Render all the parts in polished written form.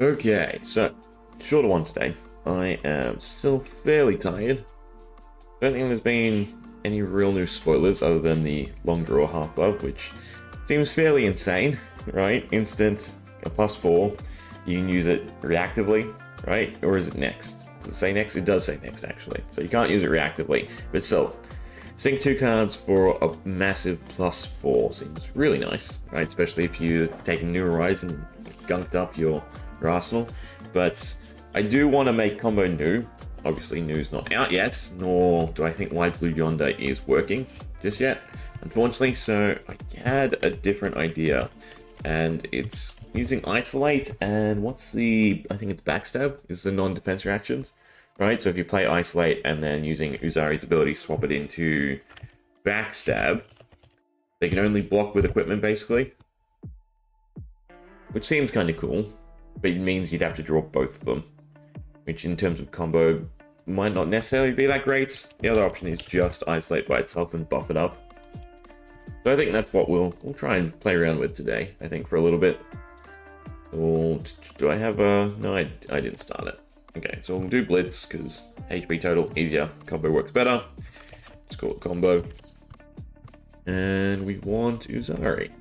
Okay, so shorter one today. I am still fairly tired. Don't think there's been any real new spoilers other than the long draw half glove, which seems fairly insane, right? Instant, a +4. You can use it reactively, right? Or is it next? Does it say next? It does say next, actually. So you can't use it reactively, but still. Sync 2 cards for a massive +4 seems really nice, right? Especially if you're taking New Horizon and gunked up your arsenal. But I do want to make combo new. Obviously, new's not out yet, nor do I think White Blue Yonder is working just yet, unfortunately. So I had a different idea, and it's using Isolate, and what's the, I think it's Backstab, is the non-defense reactions, right? So if you play Isolate and then using Uzari's ability, swap it into Backstab, they can only block with equipment, basically. Which seems kind of cool, but it means you'd have to draw both of them, which in terms of combo might not necessarily be that great. The other option is just Isolate by itself and buff it up. So I think that's what we'll try and play around with today, I think, for a little bit. Do I have a... No, I didn't start it. Okay, so we'll do Blitz, because HP total, easier. Combo works better. Let's call it combo. And we want Uzari.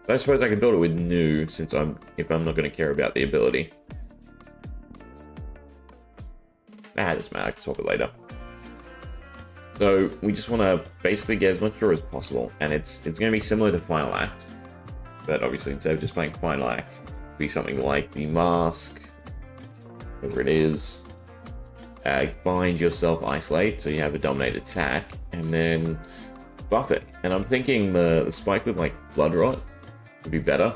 I suppose I could build it with new, since if I'm not going to care about the ability. Doesn't matter, I can swap it later. So we just want to basically get as much draw as possible, and it's going to be similar to Final Act, but obviously instead of just playing Final Act, it'll be something like the Mask, whatever it is. Find yourself Isolate, so you have a dominate attack, and then buff it. And I'm thinking the spike with like Blood Rot would be better,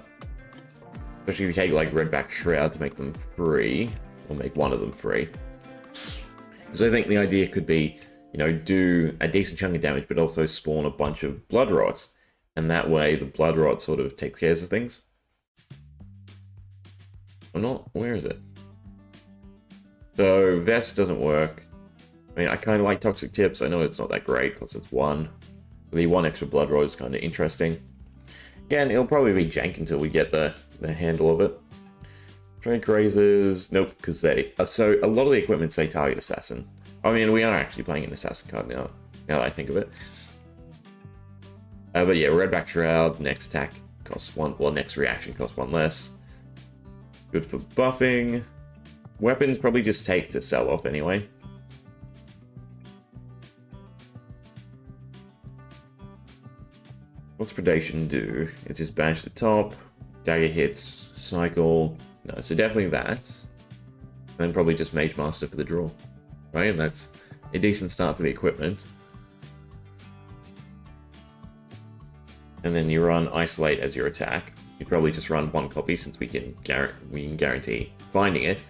especially if you take like Redback Shroud to make them free, or make one of them free. Because I think the idea could be, you know, do a decent chunk of damage, but also spawn a bunch of Blood Rots, and that way the Blood Rot sort of takes care of things. Where is it? So Vest doesn't work. I mean, I kind of like Toxic Tips. I know it's not that great, plus it's 1. The 1 extra Blood Rot is kind of interesting. Again, it'll probably be jank until we get the handle of it. Trade Grazers, nope, because they... so a lot of the equipment say target Assassin. I mean, we are actually playing an Assassin card now that I think of it. But yeah, Redback Shroud, next attack costs 1, well, next reaction costs 1 less. Good for buffing. Weapons probably just take to sell off anyway. What's Predation do? It's just banish the top, dagger hits, cycle. No, so definitely that. And then probably just Mage Master for the draw. Right, and that's a decent start for the equipment. And then you run Isolate as your attack. You'd probably just run 1 copy since we can guarantee finding it.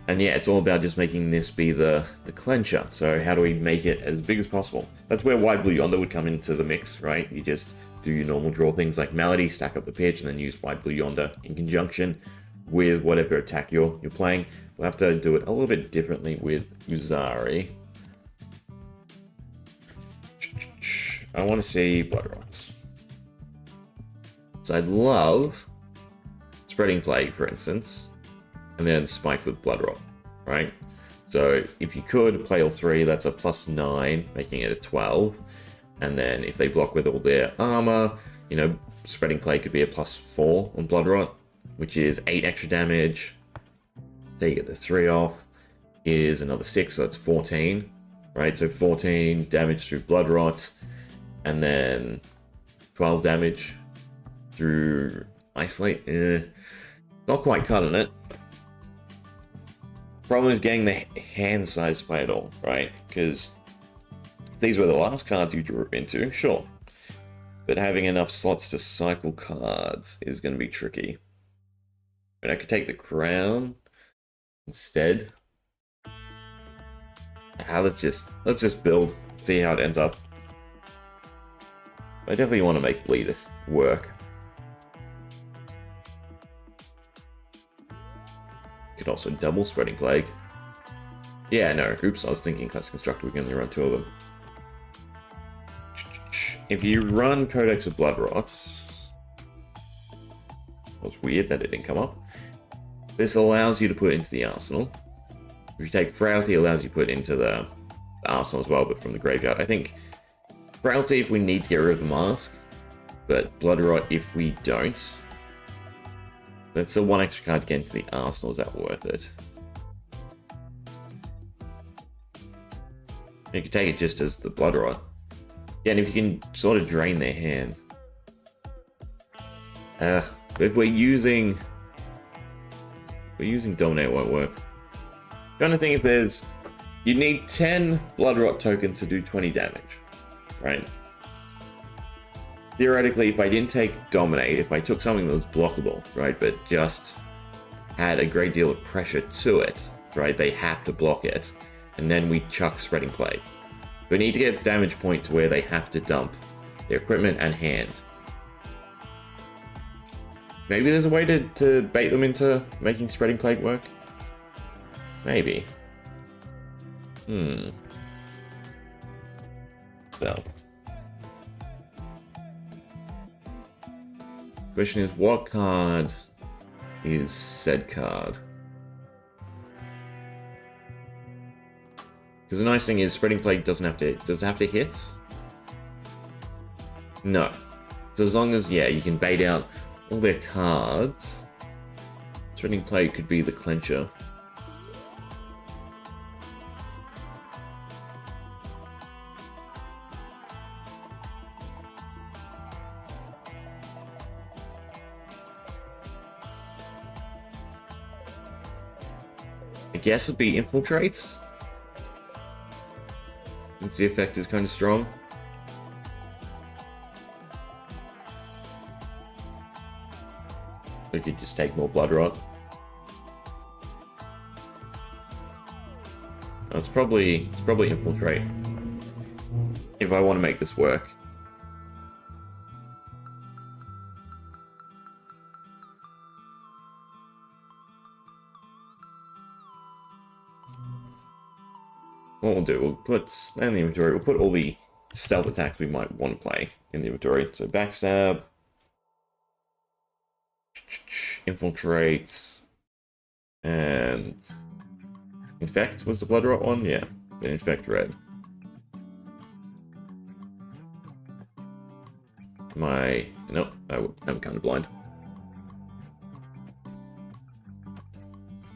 And yeah, it's all about just making this be the clencher. So how do we make it as big as possible? That's where White Blue Yonder would come into the mix, right? You just do your normal draw things like Malady, stack up the pitch, and then use White Blue Yonder in conjunction with whatever attack you're playing. We'll have to do it a little bit differently with Uzari. I want to see Blood Rots. So I'd love Spreading Plague, for instance, and then Spike with Blood Rot, right? So if you could play all 3, that's a +9, making it a 12. And then if they block with all their armor, you know, Spreading Plague could be a +4 on Blood Rot, which is 8 extra damage. There you get the 3 off, is another 6, so that's 14, right? So 14 damage through Blood Rot, and then 12 damage through Isolate. Not quite cutting it. Problem is getting the hand size to play it all, right? Because these were the last cards you drew into, sure. But having enough slots to cycle cards is going to be tricky. I mean, I could take the Crown instead. Let's just build, see how it ends up. I definitely want to make Bleed work. Could also double Spreading Plague. Yeah, no, oops, I was thinking Classic Constructor, we can only run 2 of them. If you run Codex of Blood Rots, was weird that it didn't come up. This allows you to put it into the arsenal. If you take Frailty, it allows you to put it into the arsenal as well, but from the graveyard. I think Frailty if we need to get rid of the mask, but Blood Rot if we don't. That's the one extra card to get into the arsenal. Is that worth it? You could take it just as the Blood Rot. Yeah, and if you can sort of drain their hand. But if we're using Dominate, it won't work. Trying to think if there's... You need 10 Blood Rot tokens to do 20 damage, right? Theoretically, if I didn't take Dominate, if I took something that was blockable, right, but just had a great deal of pressure to it, right, they have to block it, and then we chuck Spreading Plague. We need to get its damage point to where they have to dump their equipment and hand. Maybe there's a way to bait them into making Spreading Plague work? Maybe. So. Question is, what card is said card? Because the nice thing is, Spreading Plague does it have to hit? No. So as long as, yeah, you can bait out all their cards, Spreading Plague could be the clincher. I guess would be Infiltrate, since the effect is kind of strong. We could just take more Blood Rot. No, it's probably Infiltrate if I want to make this work. What we'll do, we'll put in the inventory, we'll put all the stealth attacks we might want to play in the inventory. So Backstab, Infiltrate, and Infect was the Blood Rot one? Yeah, then Infect Red. Nope, I'm kind of blind.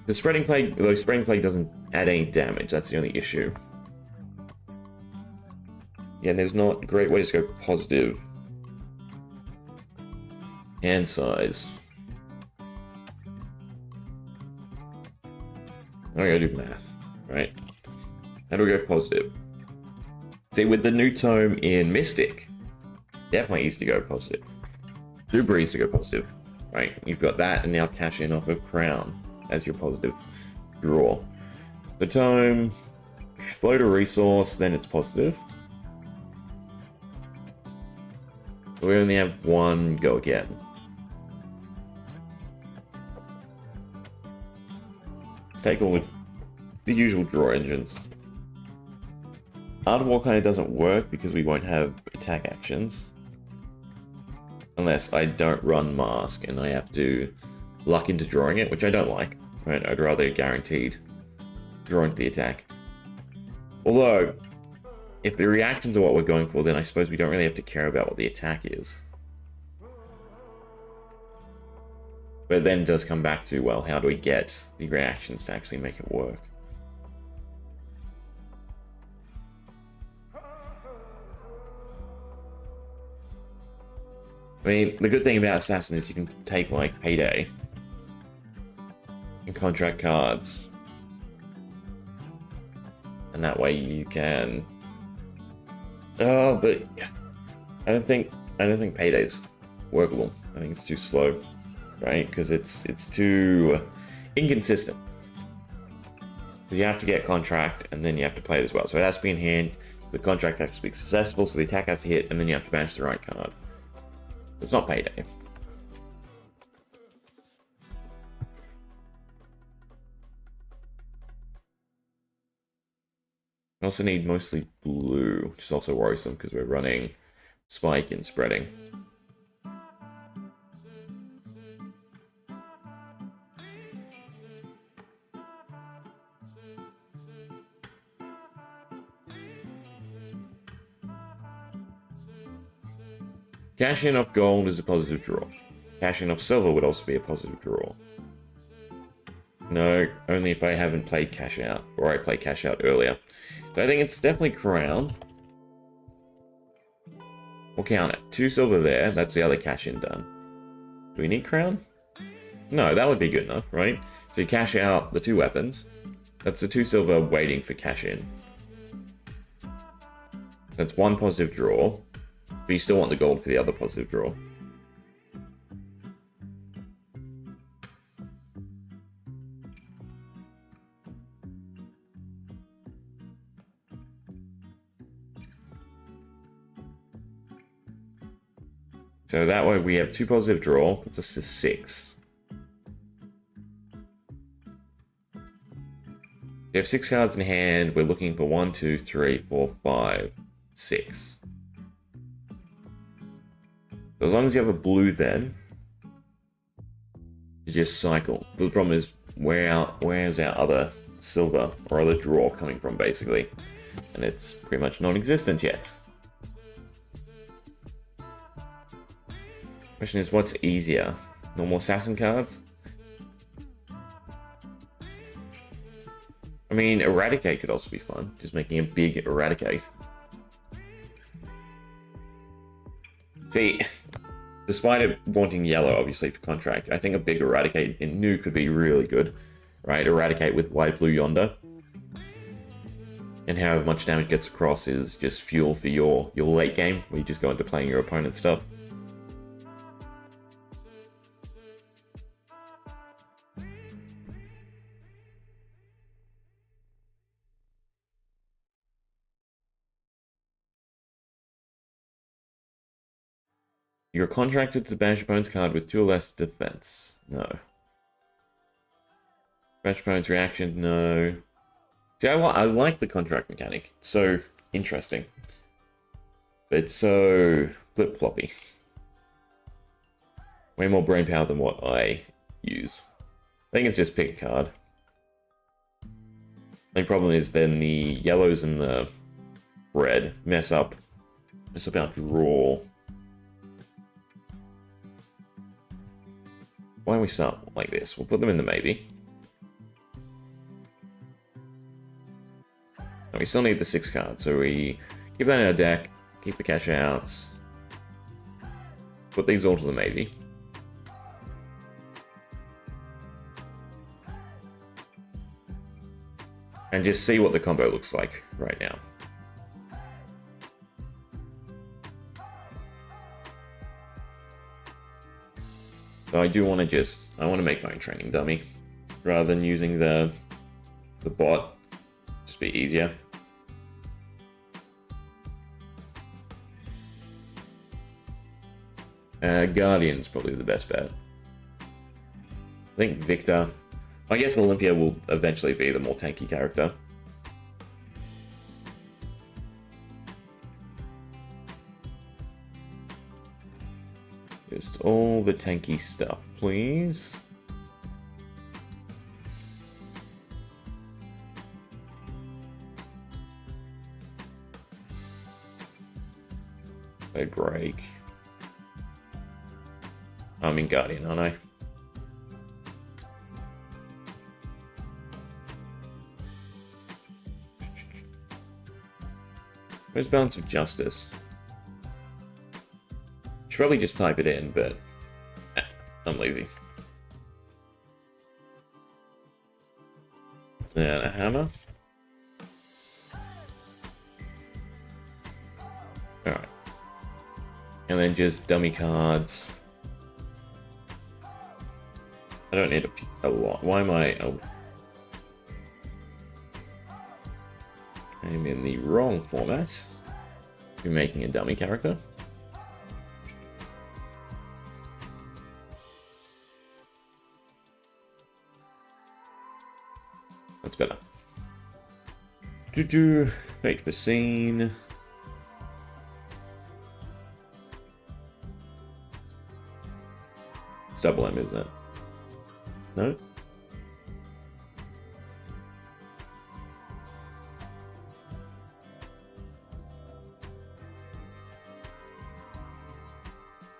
The Spreading Plague, though Spreading Plague doesn't add any damage, that's the only issue. Yeah, and there's not great ways to go positive. Hand size. I gotta do math, right? How do we go positive? See, with the new tome in Mystic, definitely easy to go positive. Super easy to go positive, right? You've got that, and now cash in off of Crown as your positive draw. The tome, float a resource, then it's positive. We only have one go again. Let's take all the usual draw engines. Art of War kind of doesn't work because we won't have attack actions. Unless I don't run Mask and I have to luck into drawing it, which I don't like. Right? I'd rather guaranteed draw into the attack. Although, if the reactions are what we're going for, then I suppose we don't really have to care about what the attack is. But it then does come back to, well, how do we get the reactions to actually make it work? I mean, the good thing about Assassin is you can take, like, Payday and contract cards. And that way you can... Oh, but I don't think Payday's workable. I think it's too slow, right? Because it's too inconsistent. You have to get contract, and then you have to play it as well. So it has to be in hand. The contract has to be successful, so the attack has to hit, and then you have to banish the right card. It's not Payday. I also need mostly blue, which is also worrisome because we're running Spike and Spreading. Cash in off gold is a positive draw. Cash in off silver would also be a positive draw. No, only if I haven't played cash out, or I played cash out earlier. So I think it's definitely crown. We'll count it. 2 silver there, that's the other cash in done. Do we need crown? No, that would be good enough, right? So you cash out the 2 weapons. That's the 2 silver waiting for cash in. That's 1 positive draw, but you still want the gold for the other positive draw. So that way we have 2 positive draw, puts us to 6. We have 6 cards in hand, we're looking for 1, 2, 3, 4, 5, 6. So as long as you have a blue then, you just cycle. But the problem is, where's our other silver, or other draw coming from, basically? And it's pretty much non-existent yet. Question is, what's easier? Normal assassin cards? I mean, Eradicate could also be fun. Just making a big Eradicate. See, despite it wanting yellow, obviously, for contract, I think a big Eradicate in new could be really good. Right? Eradicate with white, blue, yonder. And however much damage gets across is just fuel for your late game, where you just go into playing your opponent's stuff. You're contracted to banish opponent's card with 2 or less defense. No. Banish opponent's reaction. No. See, I like the contract mechanic. It's so interesting. But it's so flip-floppy. Way more brain power than what I use. I think it's just pick a card. The problem is then the yellows and the red mess up our draw. Why don't we start like this? We'll put them in the maybe. And we still need the 6 cards, so we keep that in our deck, keep the cash outs, put these all to the maybe. And just see what the combo looks like right now. So I do want to I want to make my own training dummy rather than using the bot. Just be easier. Guardian's probably the best bet. I think Victor. I guess Olympia will eventually be the more tanky character. Just all the tanky stuff, please. They break. I'm in Guardian, aren't I? Where's Balance of Justice? Should probably just type it in, but I'm lazy. And a hammer. Alright. And then just dummy cards. I don't need a lot. Why am I... Oh. I'm in the wrong format. You're making a dummy character. That's better. Fate for scene. It's double M, isn't it? No?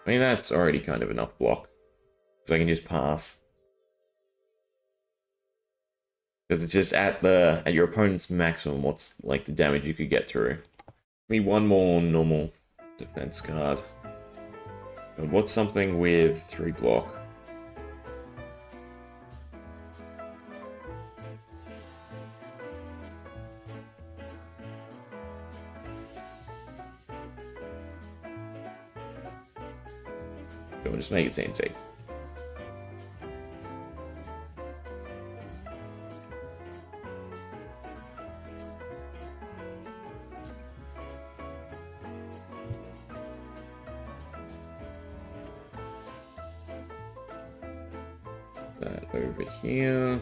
I mean, that's already kind of enough block. So I can just pass. Because it's just at your opponent's maximum, what's like the damage you could get through. Give me one more normal defense card. And what's something with 3 block? We'll just make it CNC. That over here.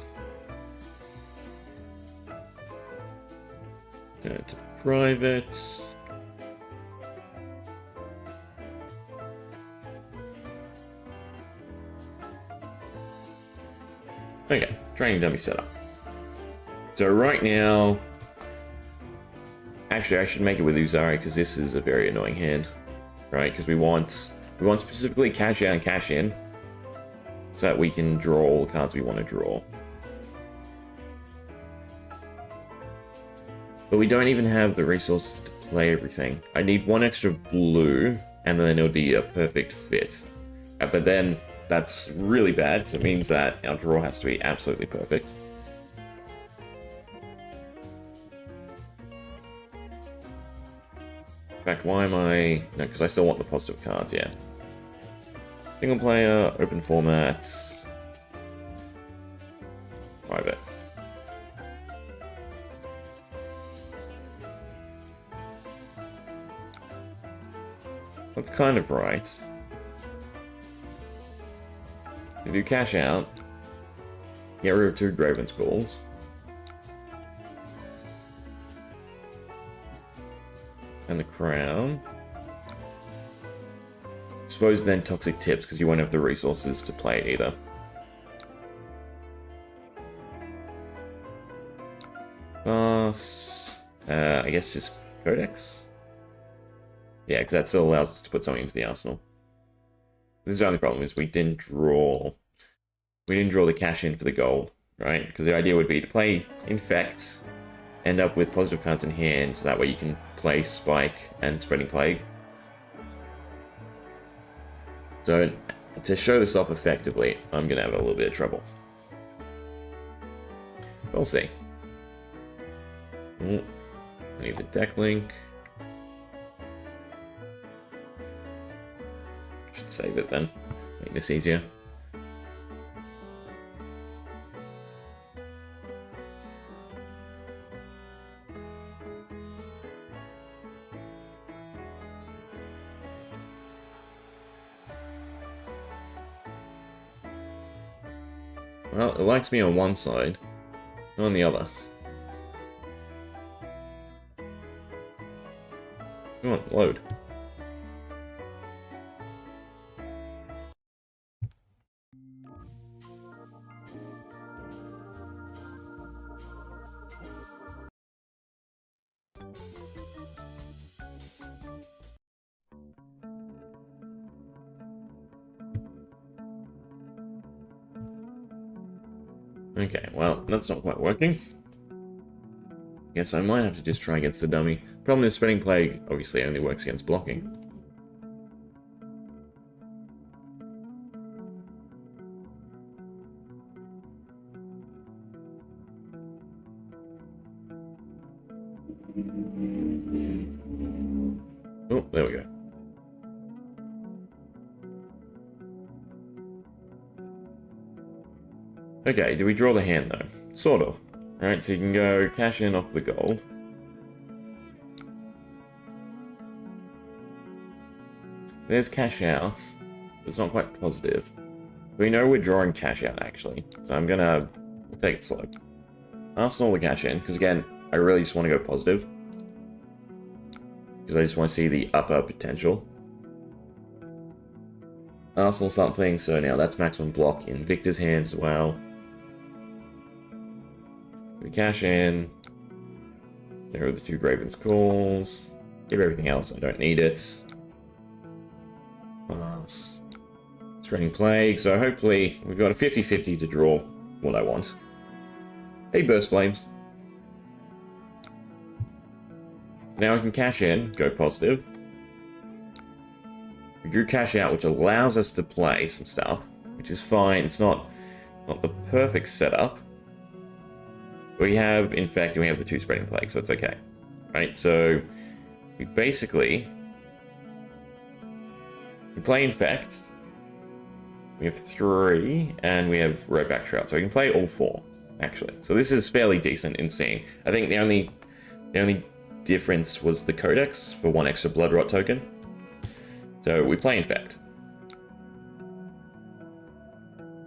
That to private. Okay, training dummy setup. So right now, actually I should make it with Uzari because this is a very annoying hand, right? Because we want specifically cash out and cash in, so that we can draw all the cards we want to draw. But we don't even have the resources to play everything. I need 1 extra blue, and then it would be a perfect fit. But then that's really bad, because it means that our draw has to be absolutely perfect. In fact, why am I... No, because I still want the positive cards, yeah. Single player, open format, private. That's kind of right. If you cash out, get rid of 2 Graven Skulls. And the crown. Suppose then Toxic Tips, because you won't have the resources to play it either. I guess just Codex? Yeah, because that still allows us to put something into the arsenal. This is the only problem, is we didn't draw the cash in for the gold, right? Because the idea would be to play Infect, end up with positive cards in hand, so that way you can play Spike and Spreading Plague. So, to show this off effectively, I'm going to have a little bit of trouble. We'll see. I need the deck link. Should save it then. Make this easier. Well, it likes me on one side, not on the other. Come on, load. Okay, well, that's not quite working. Guess I might have to just try against the dummy. Problem is, Spreading Plague obviously only works against blocking. Oh, there we go. Okay, do we draw the hand though? Sort of. Alright, so you can go cash in off the gold. There's cash out. It's not quite positive. We know we're drawing cash out actually. So I'm gonna take it slow. Arsenal the cash in, because again, I really just want to go positive. Because I just want to see the upper potential. Arsenal something, so now that's maximum block in Victor's hands as well. We cash in. There are the 2 Graven's Calls. Give everything else, I don't need it. Pass. Spreading Plague, so hopefully we've got a 50-50 to draw what I want. Hey, Burst Flames. Now I can cash in, go positive. We drew cash out, which allows us to play some stuff, which is fine. It's not the perfect setup. We have Infect and we have the 2 Spreading Plague, so it's okay. Right, so we basically... We play Infect. We have 3, and we have Redback Shroud, so we can play all 4, actually. So this is fairly decent in seeing. I think the only difference was the Codex for 1 extra Blood Rot token. So we play Infect.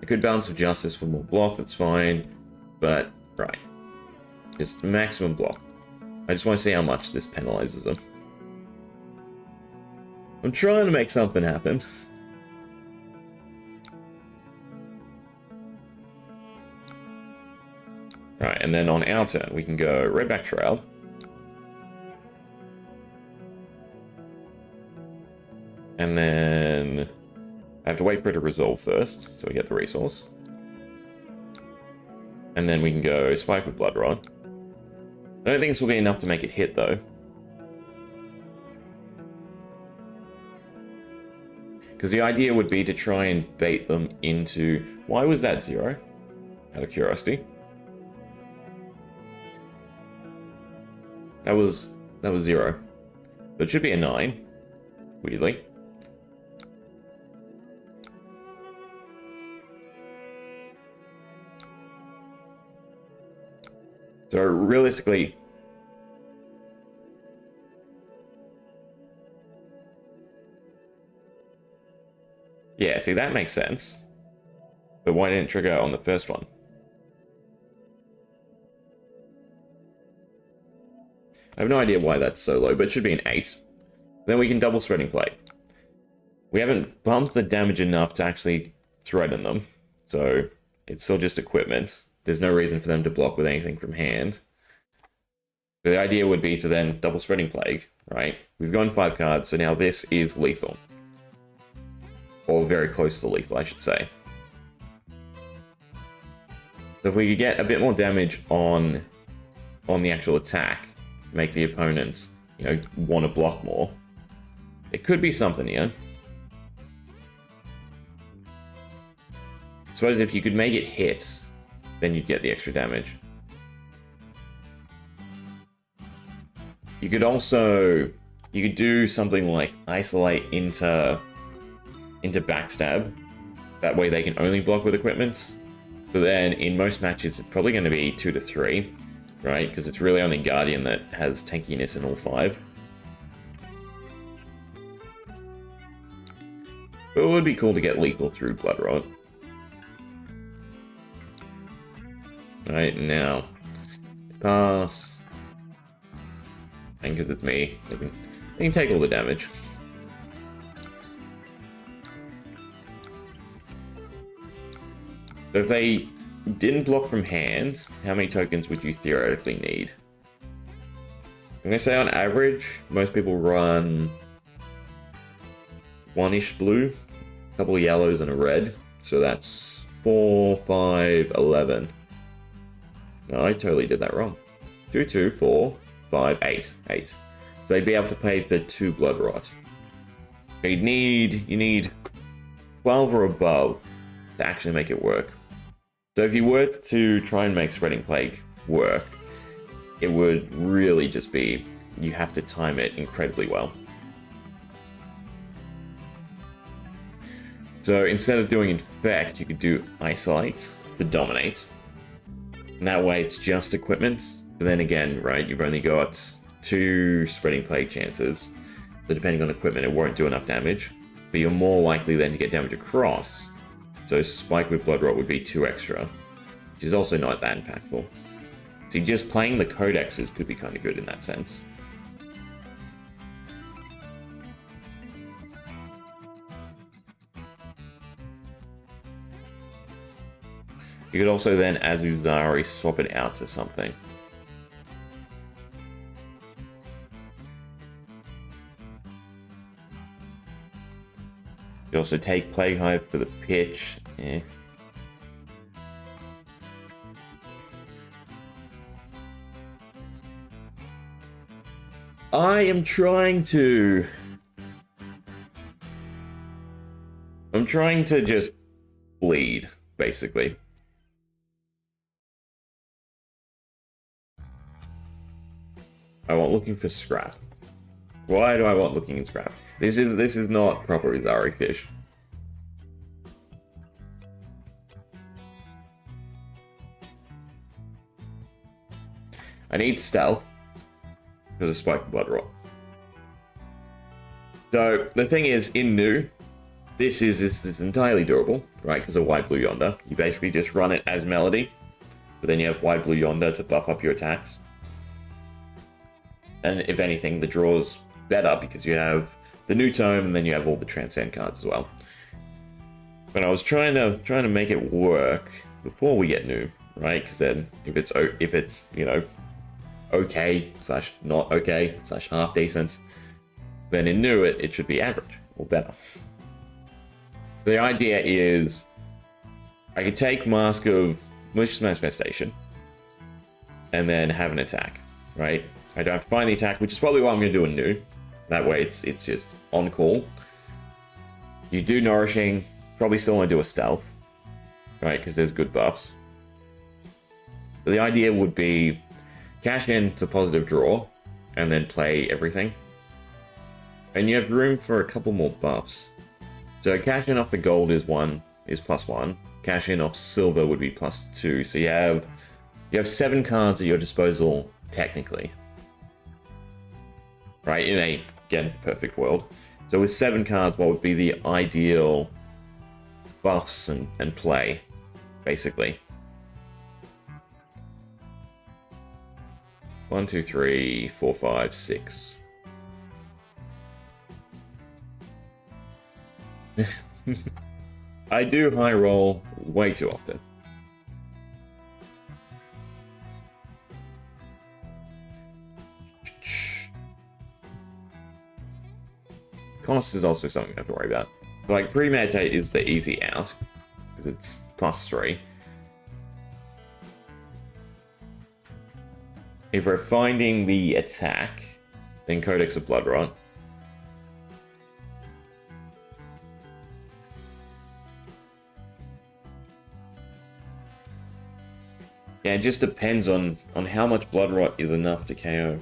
A good balance of Justice for more block, that's fine. But, right. Just maximum block. I just want to see how much this penalizes them. I'm trying to make something happen. Right, and then on our turn, we can go Redback Shroud. And then I have to wait for it to resolve first, so we get the resource. And then we can go Spike with Blood Rod. I don't think this will be enough to make it hit, though. Because the idea would be to try and bait them into... Why was that 0? Out of curiosity. That was 0. But it should be a 9. Weirdly. So realistically... Yeah, see, that makes sense. But why didn't it trigger on the first one? I have no idea why that's so low, but it should be an 8. Then we can double Spreading Plague. We haven't bumped the damage enough to actually threaten them, so it's still just equipment. There's no reason for them to block with anything from hand. But the idea would be to then double Spreading Plague, right? We've gone 5 cards, so now this is lethal. Or very close to lethal, I should say. So if we could get a bit more damage on the actual attack, make the opponents, you know, want to block more, it could be something here. I suppose if you could make it hit, then you'd get the extra damage. You could also, you could do something like isolate into backstab. That way they can only block with equipment. But then in most matches, it's probably going to be 2 to 3, right? Because it's really only Guardian that has tankiness in all 5. But it would be cool to get lethal through Blood Rot. Right, now. Pass. And because it's me, they can take all the damage. So if they didn't block from hand, how many tokens would you theoretically need? I'm going to say on average, most people run 1-ish blue, a couple of yellows and a red. So that's 4, 5, 11. No, I totally did that wrong. 2, 2, 4, 5, 8. 8. So they'd be able to pay for 2 Blood Rot. You need 12 or above to actually make it work. So if you were to try and make Spreading Plague work, it would really just be, you have to time it incredibly well. So instead of doing Infect, you could do Isolate to Dominate. And that way it's just equipment. But then again, right, you've only got 2 Spreading Plague chances. So depending on equipment, it won't do enough damage. But you're more likely then to get damage across. So Spike with Blood Rot would be 2 extra, which is also not that impactful. See, just playing the codexes could be kind of good in that sense. You could also then, as Uzari, swap it out to something. You also take Plague Hive for the pitch. Eh. I am trying to... I'm trying to just bleed, basically. I want looking for scrap. Why do I want looking in scrap? This is not proper Izari fish. I need stealth because of Spike Blood Rot. So the thing is, in new, this is entirely durable, right? Because of White Blue Yonder. You basically just run it as Melody, but then you have White Blue Yonder to buff up your attacks. And if anything, the draw's better because you have the new tome and then you have all the Transcend cards as well. But I was trying to make it work before we get new, right? Because then if it's you know, okay / not okay / half decent, then in new it should be average or better. The idea is I could take Mask of Malicious Manifestation and then have an attack, right? I don't have to find the attack, which is probably what I'm going to do in new. That way it's just on call. You do Nourishing, probably still want to do a stealth, right? Because there's good buffs. But the idea would be cash in to positive draw and then play everything. And you have room for a couple more buffs. So cash in off the gold is +1. Cash in off silver would be +2. So you have 7 cards at your disposal technically. Right, in a, again, perfect world. So with 7 cards, what would be the ideal buffs and play, basically? 1, 2, 3, 4, 5, 6. I do high roll way too often. Cost is also something you have to worry about. Like, Premeditate is the easy out, because it's +3. If we're finding the attack, then Codex of Bloodrot. Yeah, it just depends on how much Bloodrot is enough to KO.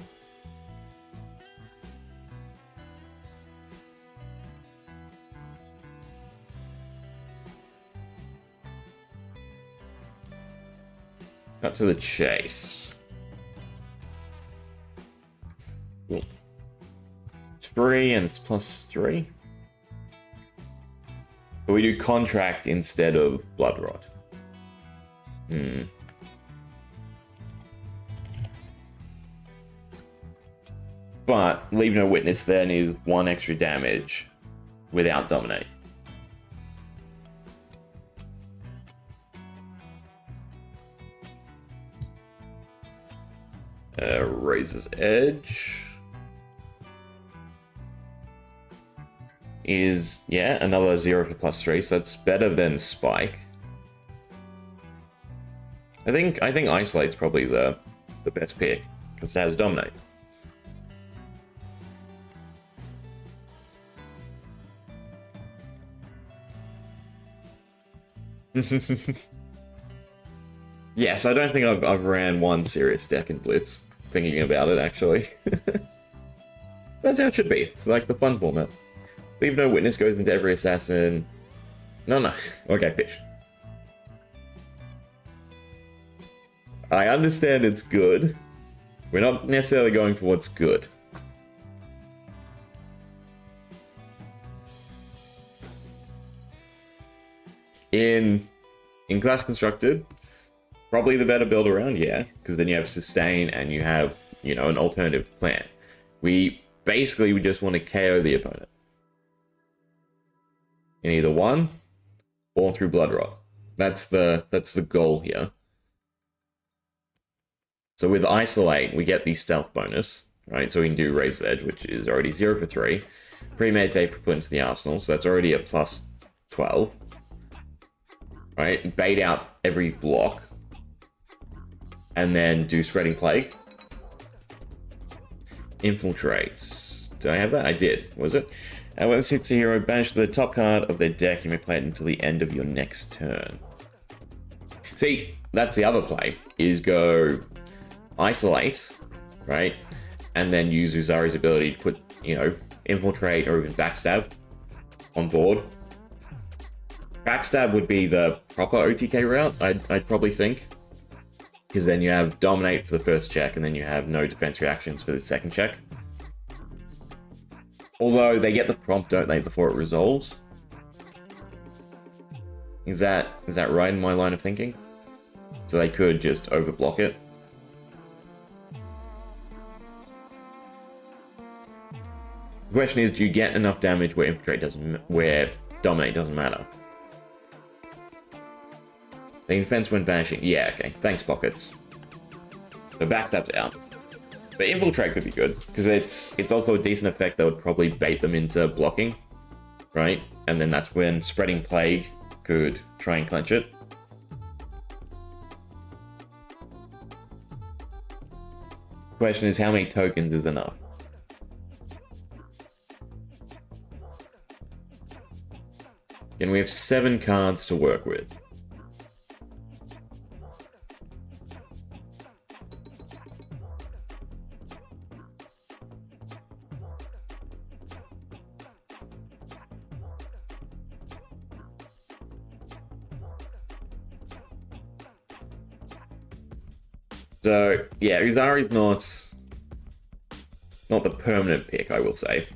Cut to the chase. Cool. It's free and it's +3. But we do Contract instead of Bloodrot. But Leave No Witness then is 1 extra damage without Dominate. Razor's Edge is, yeah, another 0 for +3, so that's better than Spike. I think Isolate's probably the best pick because it has Dominate. Yes, I don't think I've ran one serious deck in Blitz. Thinking about it, actually. That's how it should be. It's like the fun format. Leave No Witness goes into every assassin. No. Okay, fish. I understand it's good. We're not necessarily going for what's good. In Class Constructed, probably the better build around, yeah, because then you have sustain and you have, you know, an alternative plan. We just want to KO the opponent in either one or through Blood Rot. That's the goal here. So with Isolate, we get the stealth bonus, right? So we can do Razor's Edge, which is already 0 for 3. Premeditate for put into the arsenal, so that's already a +2 12. Right? Bait out every block. And then do Spreading Plague. Infiltrates. Do I have that? I did. Was it? When this hits a hero, banish the top card of their deck. You may play it until the end of your next turn. See, that's the other play, is go isolate, right? And then use Uzari's ability to put, you know, infiltrate or even backstab on board. Backstab would be the proper OTK route, I'd probably think. Because then you have dominate for the first check, and then you have no defense reactions for the second check. Although they get the prompt, don't they, before it resolves? Is that right in my line of thinking? So they could just overblock it. The question is, do you get enough damage where where dominate doesn't matter? The defense when banishing. Yeah, okay. Thanks, pockets. The backstab's out. But infiltrate could be good, because it's also a decent effect that would probably bait them into blocking, right? And then that's when Spreading Plague could try and clench it. Question is, how many tokens is enough? And we have 7 cards to work with. So, yeah, Uzari's not the permanent pick, I will say.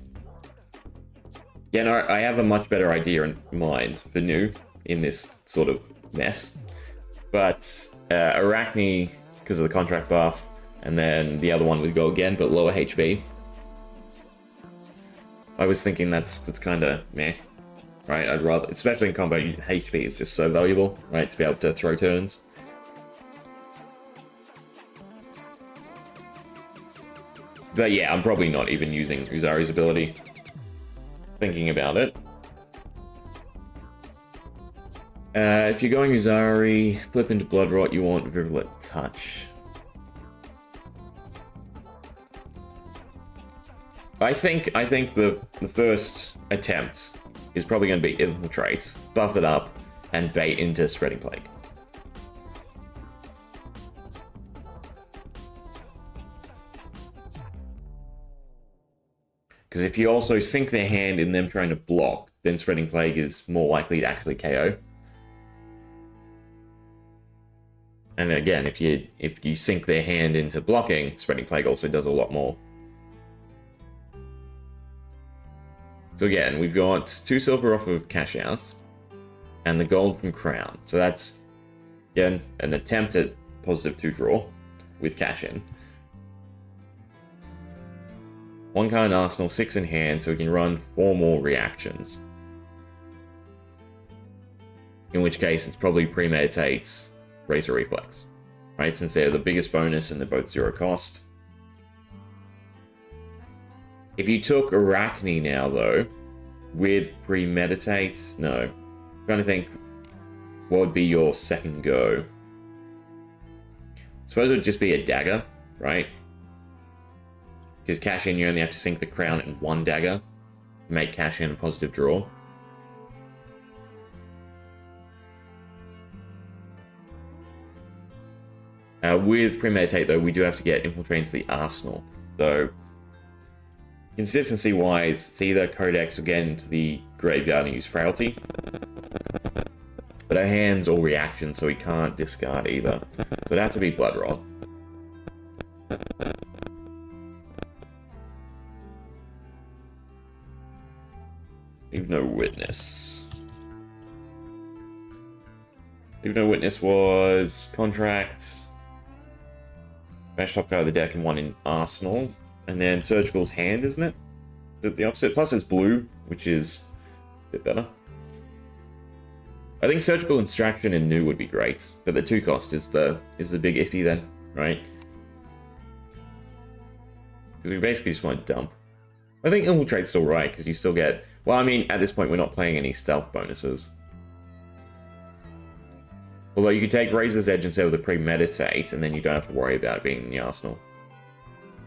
Yeah, no, I have a much better idea in mind for new in this sort of mess. But Arachne, because of the contract buff, and then the other one would go again, but lower HP. I was thinking that's kind of meh, right? I'd rather, especially in combo, HP is just so valuable, right? To be able to throw turns. But yeah, I'm probably not even using Uzari's ability. Thinking about it. If you're going Uzari, flip into Blood Rot, you want Virulent Touch. I think the first attempt is probably going to be Infiltrate, buff it up, and bait into Spreading Plague. Because if you also sink their hand in them trying to block, then Spreading Plague is more likely to actually KO. And again, if you sink their hand into blocking, Spreading Plague also does a lot more. So again, we've got 2 silver off of Cash Out, and the gold from Crown. So that's, again, an attempt at +2 draw with Cash In. 1 card in Arsenal, 6 in hand, so we can run 4 more reactions. In which case, it's probably Premeditates, Razor Reflex. Right, since they're the biggest bonus and they're both 0 cost. If you took Arachne now, though, with Premeditates, no. I'm trying to think, what would be your second go? I suppose it would just be a dagger, right? Because Cash In, you only have to sink the Crown in 1 dagger to make Cash In a positive draw. With Premeditate, though, we do have to get Infiltrate into the Arsenal. So, consistency-wise, it's either Codex or get into the Graveyard and use Frailty. But our hand's all reaction, so we can't discard either. So it'd have to be Blood Rot. Leave no witness. Leave no witness was contracts. Bash top card of the deck and 1 in Arsenal. And then Surgical's Hand, isn't it? Is it the opposite? Plus it's blue, which is a bit better. I think Surgical Extraction and New would be great, but the 2 cost is the big iffy then, right? Because we basically just want to dump. I think Infiltrate's still right, because you still get... Well, I mean, at this point, we're not playing any stealth bonuses. Although you could take Razor's Edge instead of the Premeditate, and then you don't have to worry about it being in the arsenal.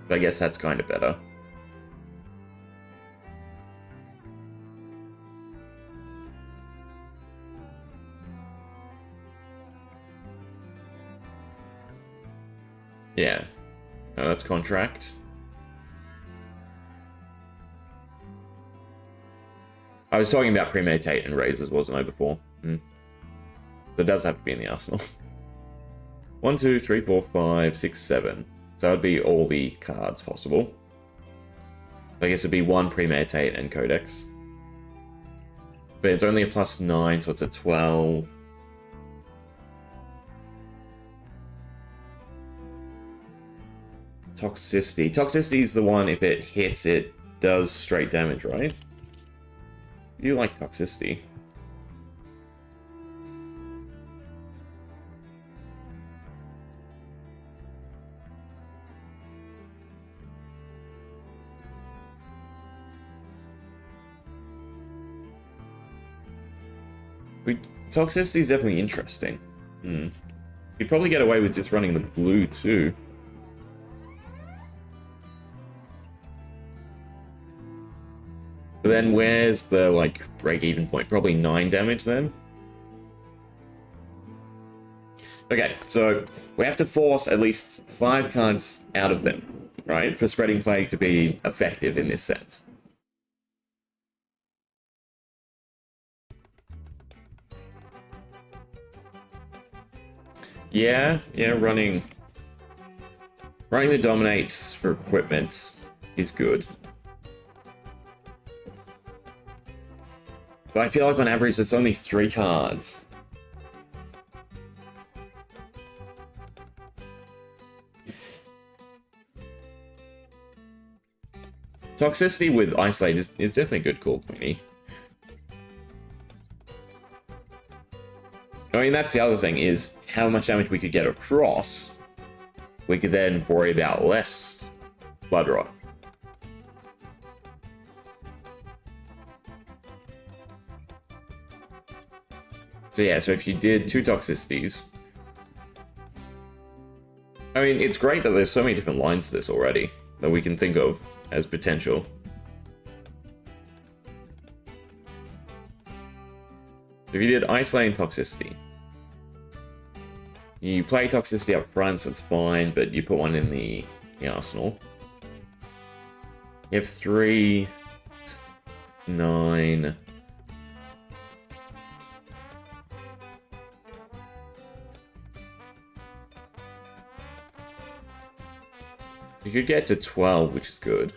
But I guess that's kind of better. Yeah. No, that's Contract. I was talking about Premeditate and Razors, wasn't I, before? So it does have to be in the arsenal. 1, 2, 3, 4, 5, 6, 7. So that would be all the cards possible. I guess it'd be 1 Premeditate and Codex. But it's only a +9, so it's a 12. Toxicity. Toxicity is the one, if it hits, it does straight damage, right? You like Toxicity. Toxicity is definitely interesting. You'd probably get away with just running the blue too. But then where's the, like, break-even point? Probably 9 damage then? Okay, so we have to force at least 5 cards out of them, right? For Spreading Plague to be effective in this sense. Yeah, running the Dominates for equipment is good. But I feel like on average it's only 3 cards. Toxicity with Isolate is definitely a good call, Queenie. I mean, that's the other thing, is how much damage we could get across. We could then worry about less Blood Rot. So yeah, so if you did 2 Toxicities... I mean, it's great that there's so many different lines to this already that we can think of as potential. If you did Isolate and Toxicity, you play Toxicity up front, so it's fine, but you put one in the arsenal. You have 3, 9... You could get to 12, which is good.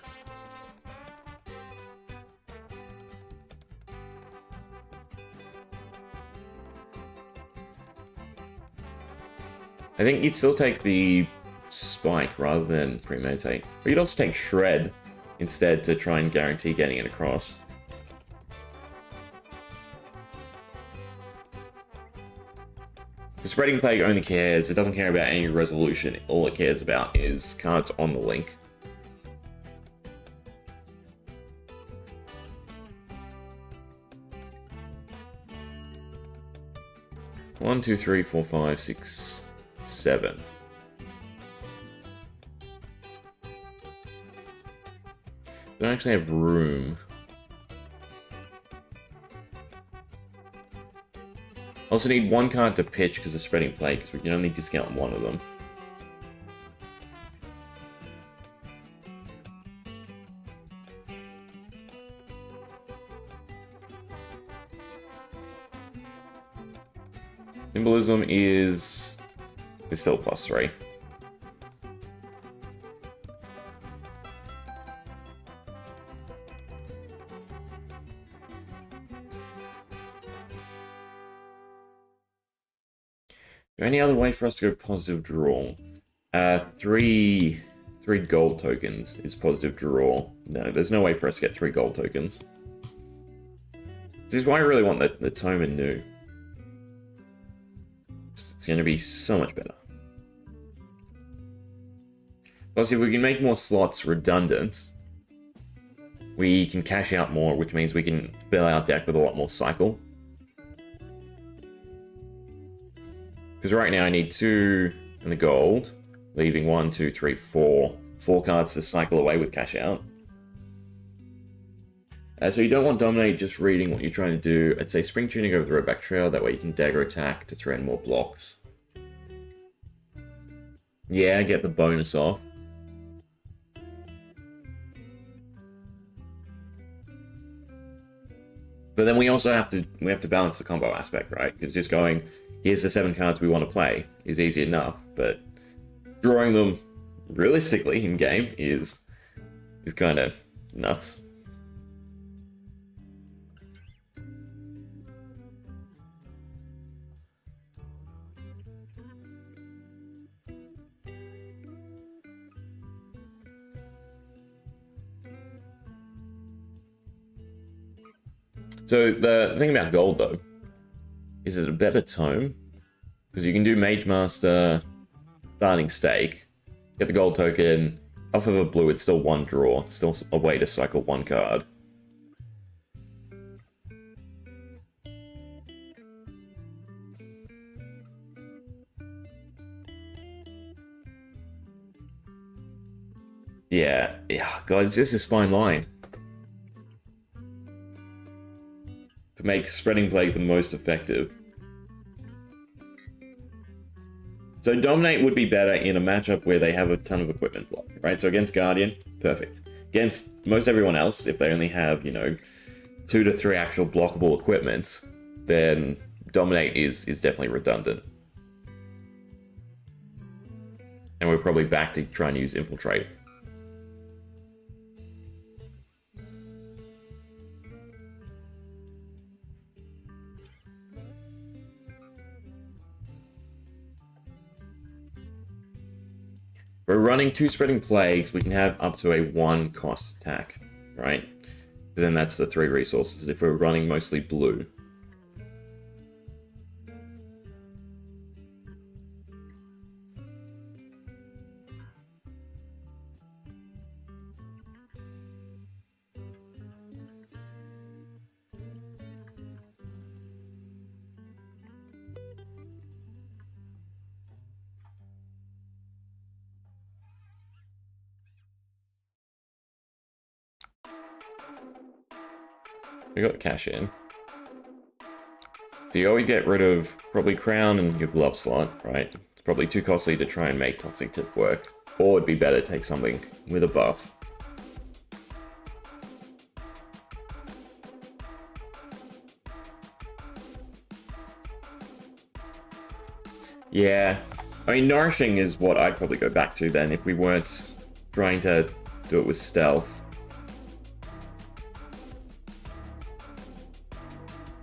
I think you'd still take the Spike rather than Premeditate. Or you'd also take Shred instead to try and guarantee getting it across. The Spreading Plague only cares, it doesn't care about any resolution, all it cares about is cards on the link. One, 2, 3, 4, 5, 6, 7. Don't actually have room. Also need 1 card to pitch because of Spreading Plague, because we can only discount 1 of them. Symbolism is still +3. Any other way for us to go positive draw? 3 gold tokens is positive draw. No, there's no way for us to get 3 gold tokens. This is why I really want the Tome and New. It's going to be so much better. Plus, if we can make more slots redundant, we can cash out more, which means we can fill our deck with a lot more cycle. Because right now I need 2 in the gold, leaving 1, 2, 3, 4 cards to cycle away with cash out. So you don't want Dominate just reading what you're trying to do. I'd say Spring Tuning over the Roadback Trail, that way you can dagger attack to throw in more blocks. Yeah, get the bonus off. But then we also have to balance the combo aspect, right? Because just going, here's the 7 cards we want to play is easy enough, but drawing them realistically in game is kind of nuts. So the thing about gold, though, is it a better tome? Because you can do Mage Master, starting stake, get the gold token, off of a blue, it's still 1 draw, still a way to cycle 1 card. Yeah, guys, this is fine line. To make Spreading Plague the most effective. So Dominate would be better in a matchup where they have a ton of equipment block, right? So against Guardian, perfect. Against most everyone else, if they only have, 2 to 3 actual blockable equipment, then Dominate is definitely redundant. And we're probably back to try and use Infiltrate. We're running 2 Spreading Plagues, we can have up to a 1 cost attack, right? Then that's the 3 resources if we're running mostly blue. We got cash in. So you always get rid of probably Crown and your glove slot, right? It's probably too costly to try and make Toxic Tip work. Or it'd be better to take something with a buff. Yeah, I mean, Nourishing is what I'd probably go back to then if we weren't trying to do it with stealth.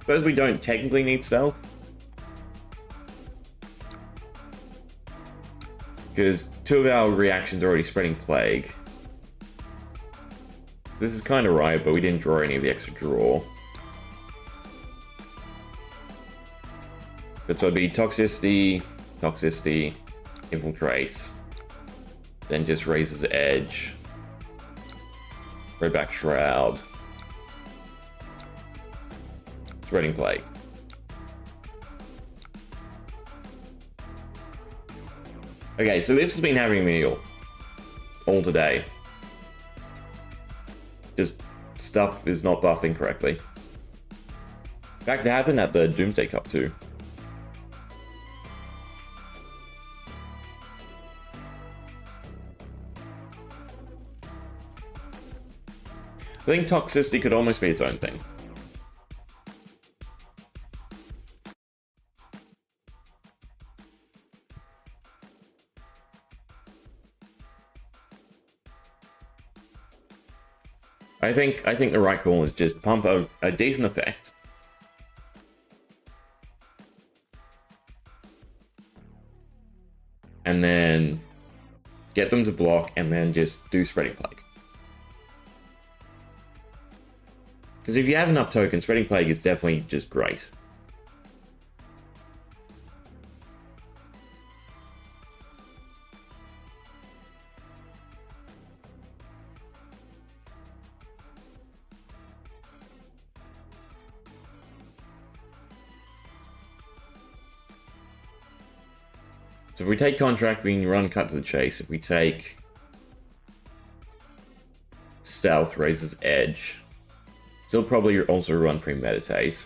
Suppose we don't technically need stealth. Because 2 of our reactions are already Spreading Plague. This is kind of right, but we didn't draw any of the extra draw. But so it'd be Toxicity, Infiltrates, then just Razor's Edge, Redback Shroud, Spreading Plague. Okay, so this has been having me all today. Just stuff is not buffing correctly. In fact, it happened at the Doomsday Cup too. I think Toxicity could almost be its own thing. I think the right call is just pump a decent effect. And then get them to block and then just do Spreading Plague. Because if you have enough tokens, Spreading Plague is definitely just great. So if we take Contract, we can run Cut to the Chase. If we take Stealth, Razor's Edge, still probably also run Premeditate.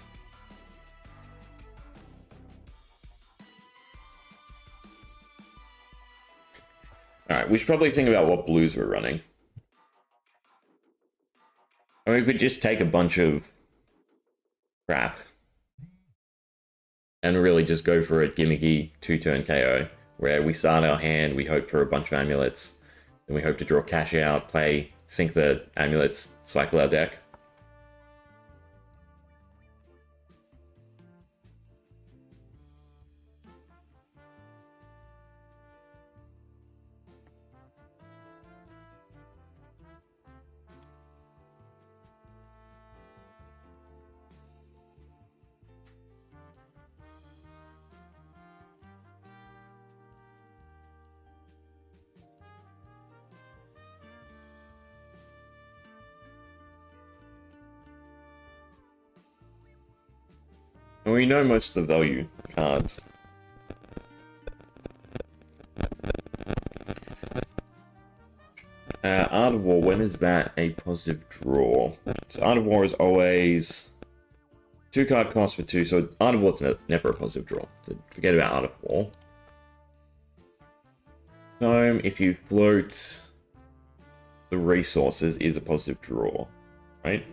Alright, we should probably think about what blues we're running. I mean, we could just take a bunch of crap and really just go for a gimmicky 2-turn KO, where we start our hand, we hope for a bunch of amulets, then we hope to draw cash out, play, sink the amulets, cycle our deck. And we know most of the value cards. Art of War, when is that a positive draw? So Art of War is always 2 card cost for 2, so Art of War's never a positive draw. So forget about Art of War. So if you float the resources is a positive draw, right?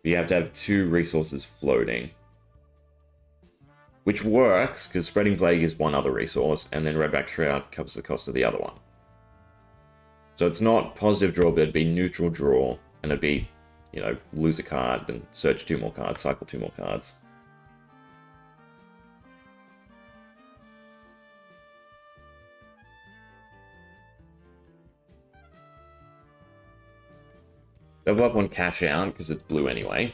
You have to have 2 resources floating. Which works, because Spreading Plague is one other resource, and then Redback Shroud covers the cost of the other one. So it's not positive draw, but it'd be neutral draw, and it'd be, you know, lose a card and search 2 more cards, cycle 2 more cards. Double up on cash out, because it's blue anyway.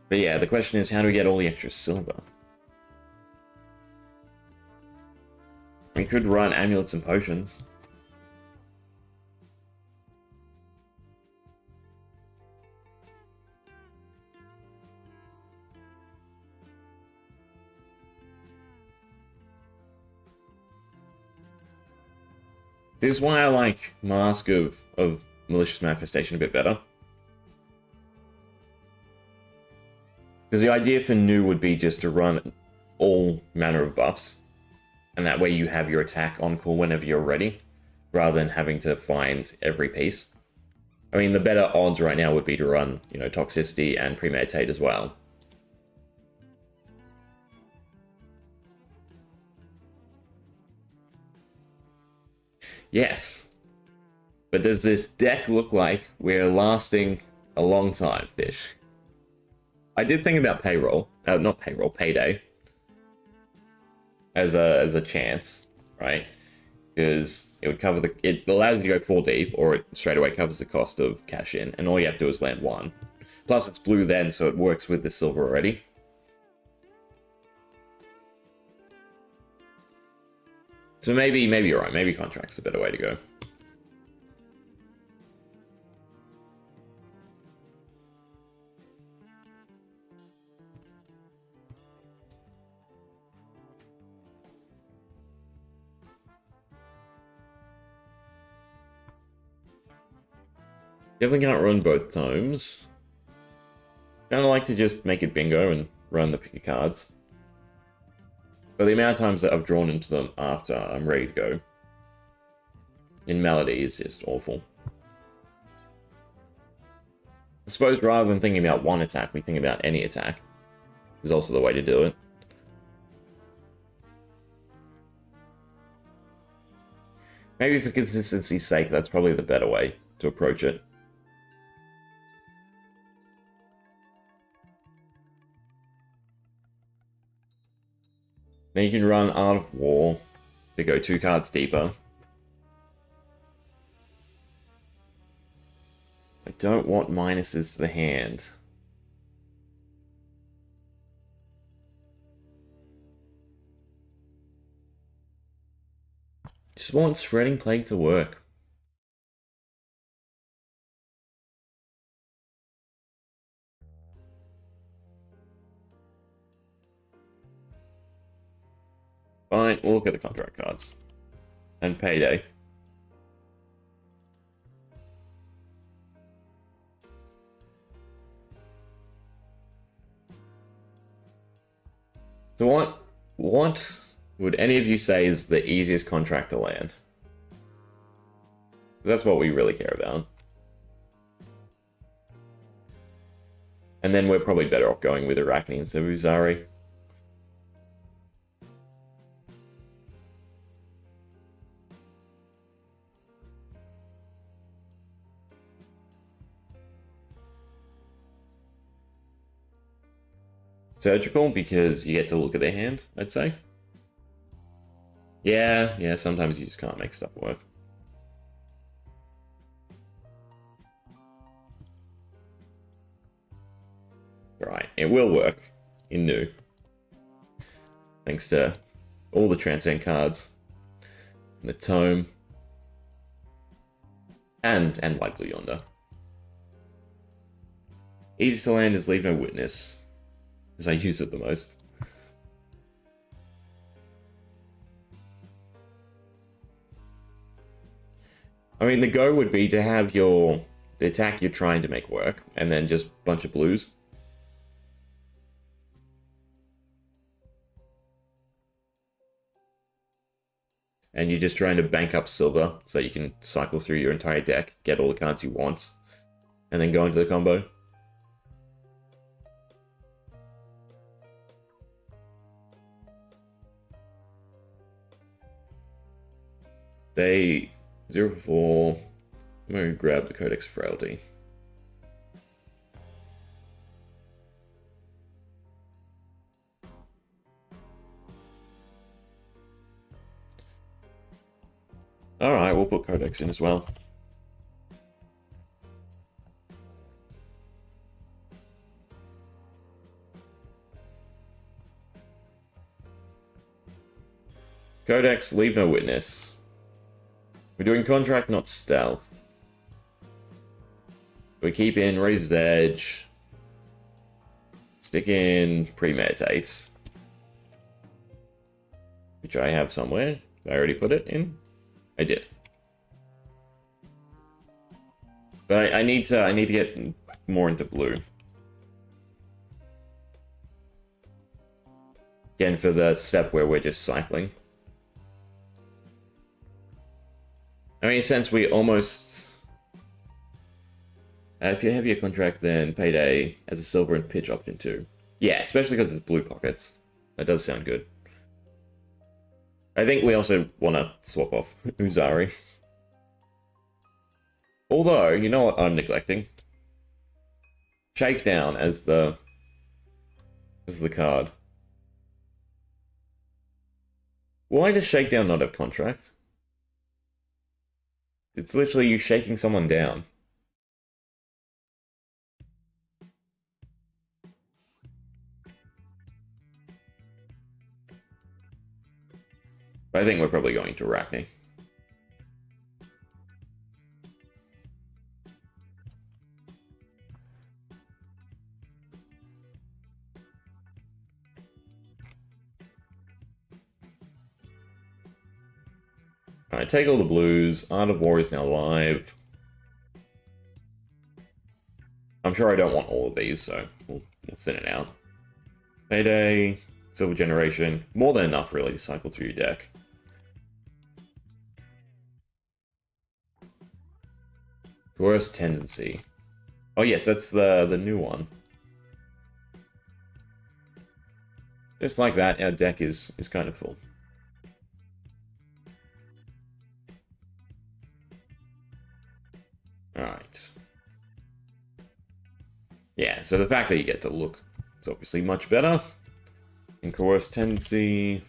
But yeah, the question is, how do we get all the extra silver? We could run amulets and potions. This is why I like Mask of Malicious Manifestation a bit better. Because the idea for new would be just to run all manner of buffs, and that way you have your attack on call whenever you're ready, rather than having to find every piece. I mean, the better odds right now would be to run, you know, Toxicity and Premeditate as well. Yes. But does this deck look like we're lasting a long time, Fish? I did think about Payday. As a chance, right? Because it would cover it allows you to go 4 deep, or it straight away covers the cost of cash in, and all you have to do is land 1. Plus it's blue then, so it works with the silver already. So maybe you're right. Maybe Contract's a better way to go. Definitely can't run both tomes. Kinda like to just make it bingo and run the pick of cards. But the amount of times that I've drawn into them after I'm ready to go in Melody is just awful. I suppose rather than thinking about one attack, we think about any attack. Is also the way to do it. Maybe for consistency's sake, that's probably the better way to approach it. Then you can run Art of War to go 2 cards deeper. I don't want minuses to the hand. Just want Spreading Plague to work. Fine, we'll look at the contract cards. And payday. So what would any of you say is the easiest contract to land? That's what we really care about. And then we're probably better off going with Arachne instead of Uzari. Surgical, because you get to look at their hand, I'd say. Yeah, sometimes you just can't make stuff work. Right, it will work in new. Thanks to all the Transcend cards. And the Tome. And White Blue Yonder. Easy to land is Leave No Witness. Because I use it the most. I mean, the go would be to have the attack you're trying to make work, and then just a bunch of blues. And you're just trying to bank up silver so you can cycle through your entire deck, get all the cards you want, and then go into the combo. They 0 for 4. I'm going to grab the Codex of Frailty. Alright, we'll put Codex in as well. Codex, Leave No Witness. We're doing Contract, not Stealth. We keep in Razor's Edge. Stick in Premeditate. Which I have somewhere. Did I already put it in? I did. But I need to get more into blue. Again, for the step where we're just cycling. I mean, since we almost... if you have your contract, then Payday as a silver and pitch option too. Yeah, especially because it's blue pockets. That does sound good. I think we also want to swap off Uzari. Although, you know what I'm neglecting? Shakedown as the card. Why does Shakedown not have contract? It's literally you shaking someone down. I think we're probably going to Arachne. Alright, take all the blues. Art of War is now live. I'm sure I don't want all of these, so we'll thin it out. Payday, Silver Generation. More than enough, really, to cycle through your deck. Coerced Tendency. Oh yes, that's the new one. Just like that, our deck is kind of full. Alright. Yeah, so the fact that you get to look is obviously much better. In Coerced Tendency.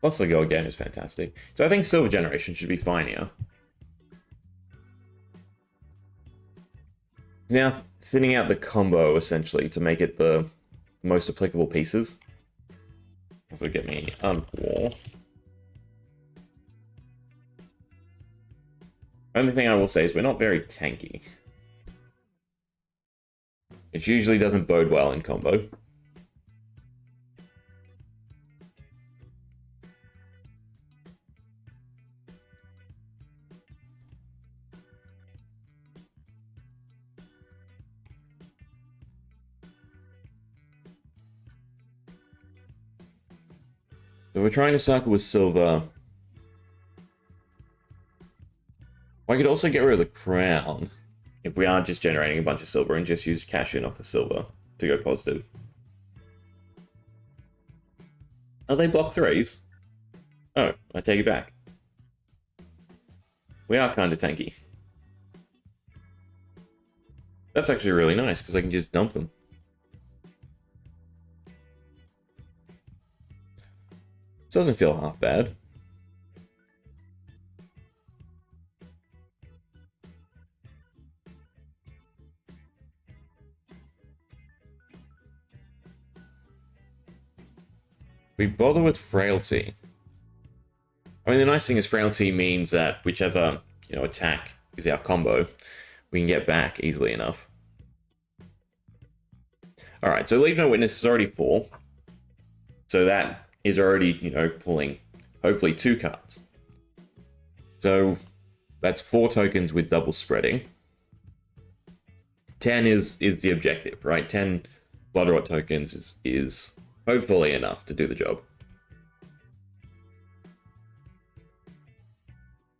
Plus the go again is fantastic. So I think Silver Generation should be fine here. Now thinning out the combo essentially to make it the most applicable pieces. Also get me War. Only thing I will say is we're not very tanky. It usually doesn't bode well in combo. So we're trying to cycle with silver. I could also get rid of the crown if we aren't just generating a bunch of silver and just use cash in off the silver to go positive. Are they block 3s? Oh, I take it back. We are kind of tanky. That's actually really nice because I can just dump them. This doesn't feel half bad. We bother with frailty. I mean, the nice thing is frailty means that whichever, attack is our combo, we can get back easily enough. Alright, so Leave No Witness is already 4. So that is already, pulling, hopefully, 2 cards. So that's 4 tokens with double spreading. 10 is the objective, right? 10 Blood Rot tokens is hopefully enough to do the job.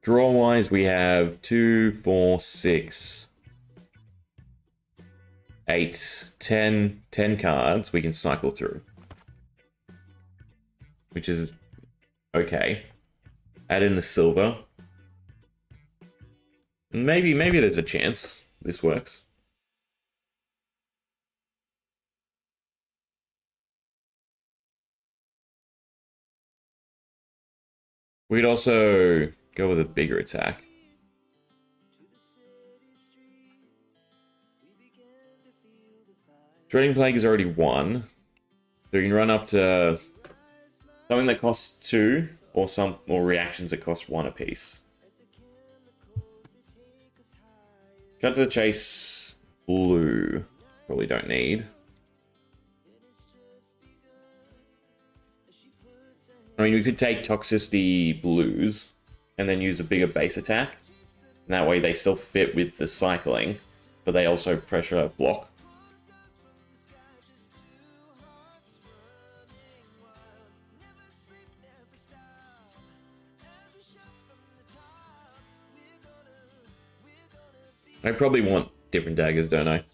Draw-wise, we have 2, 4, 6, 8, 10 cards we can cycle through. Which is okay. Add in the silver. Maybe there's a chance this works. We'd also go with a bigger attack. Shredding Plague is already 1. So you can run up to something that costs 2, or reactions that cost 1 apiece. Cut to the chase, Klloo. Probably don't need. I mean, we could take Toxicity Blues and then use a bigger base attack. And that way they still fit with the cycling, but they also pressure block. I probably want different daggers, don't I?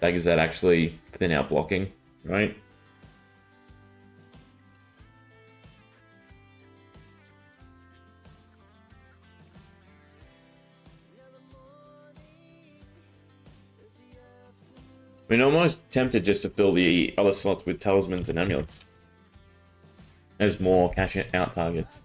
Daggers that actually thin out blocking, right? I mean, I'm almost tempted just to fill the other slots with talismans and amulets. There's more cash out targets.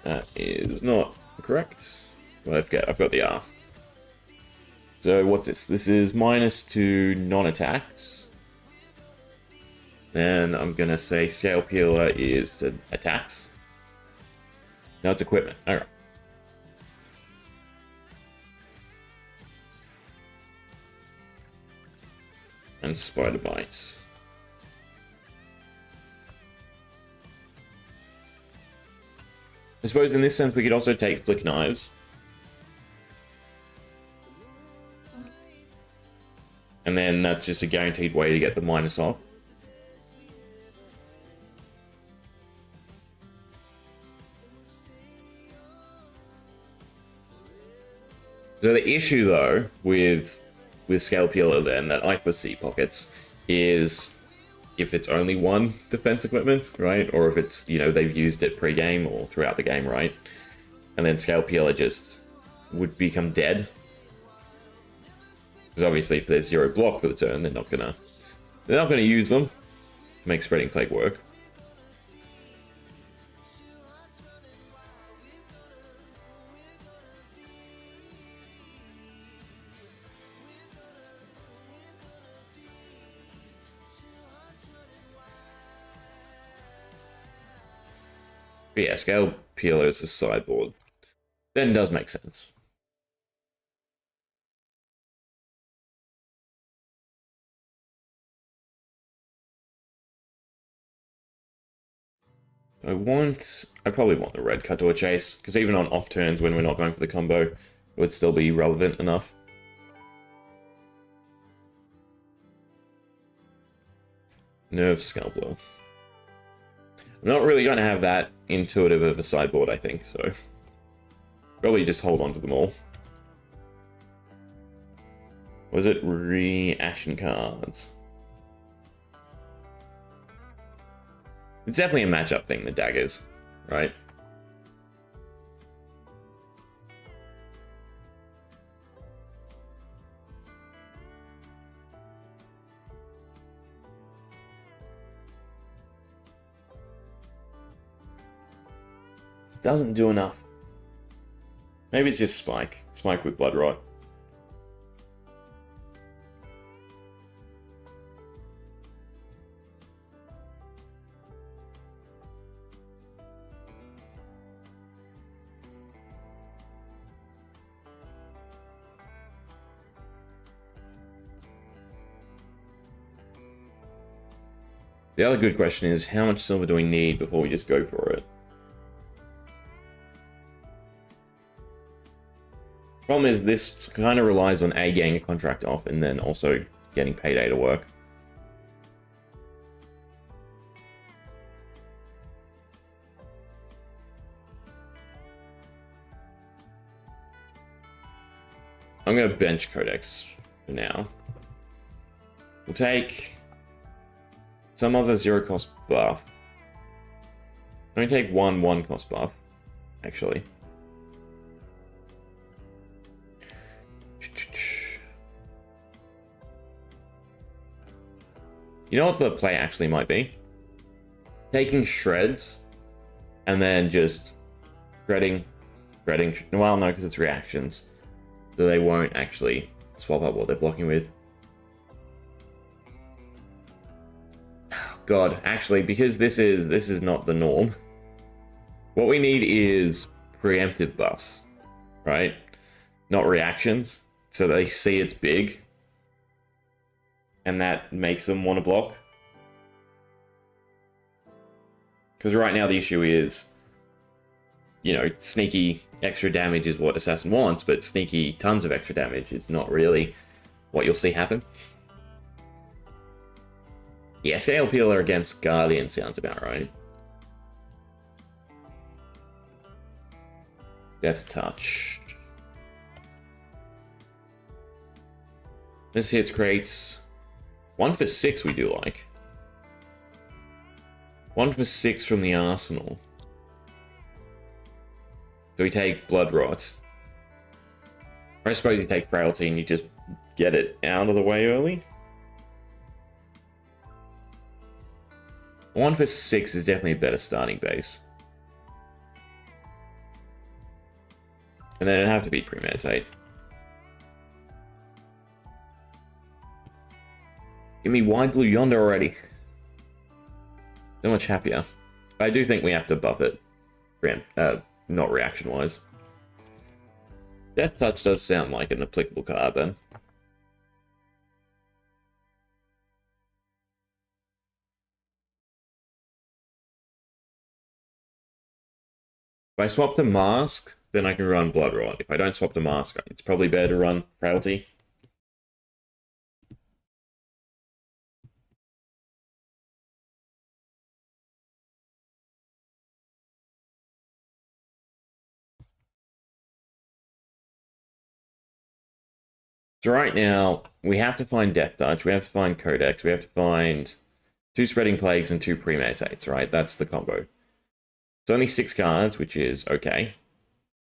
That is not correct. Well, I've got the R. So what's this? This is -2 non-attacks. Then I'm gonna say Scale Peeler is the attacks. No, it's equipment. Alright. And Spider Bites. I suppose in this sense we could also take Flick Knives. And then that's just a guaranteed way to get the minus off. So the issue though with Scale Peeler then that I foresee pockets is if it's only 1 defense equipment, right? Or if it's, they've used it pre-game or throughout the game, right? And then Scale Peeler just would become dead. Because obviously if there's 0 block for the turn, they're not gonna use them to make Spreading Plague work. But yeah, Scale Peeler as a sideboard then does make sense. I probably want the red Cut to a Chase, because even on off turns when we're not going for the combo, it would still be relevant enough. Nerve Scalpel. I'm not really going to have that intuitive of a sideboard, I think, so probably just hold on to them all. Was it reaction cards? It's definitely a matchup thing, the daggers, right? It doesn't do enough. Maybe it's just Spike. Spike with Blood Rot. The other good question is, how much silver do we need before we just go for it? Problem is, this kind of relies on A, getting a contract off, and then also getting Payday to work. I'm going to bench Codex for now. We'll take some other 0 cost buff. I'm going to take one 1 cost buff, actually. You know what the play actually might be? Taking shreds and then just shredding. Well, no, because it's reactions. So they won't actually swap up what they're blocking with. God, actually, because this is not the norm. What we need is preemptive buffs, right? Not reactions. So they see it's big, and that makes them want to block. Because right now the issue is, you know, sneaky extra damage is what Assassin wants, but sneaky tons of extra damage is not really what you'll see happen. Yeah, Scale Peeler against Guardian sounds about right. Death Touch. This hits crates. 1 for 6 we do like. 1 for 6 from the arsenal. So we take Blood Rot. Or I suppose you take Frailty and you just get it out of the way early. 1 for 6 is definitely a better starting base. And then it'd have to be Premeditate. Give me Wide Blue Yonder already. So much happier. I do think we have to buff it. Not reaction-wise. Death Touch does sound like an applicable card then. If I swap to Mask, then I can run Blood Rot. If I don't swap to Mask, it's probably better to run Frailty. So right now, we have to find Death Touch, we have to find Codex, we have to find 2 Spreading Plagues and 2 Premeditates, right? That's the combo. It's only 6 cards, which is okay.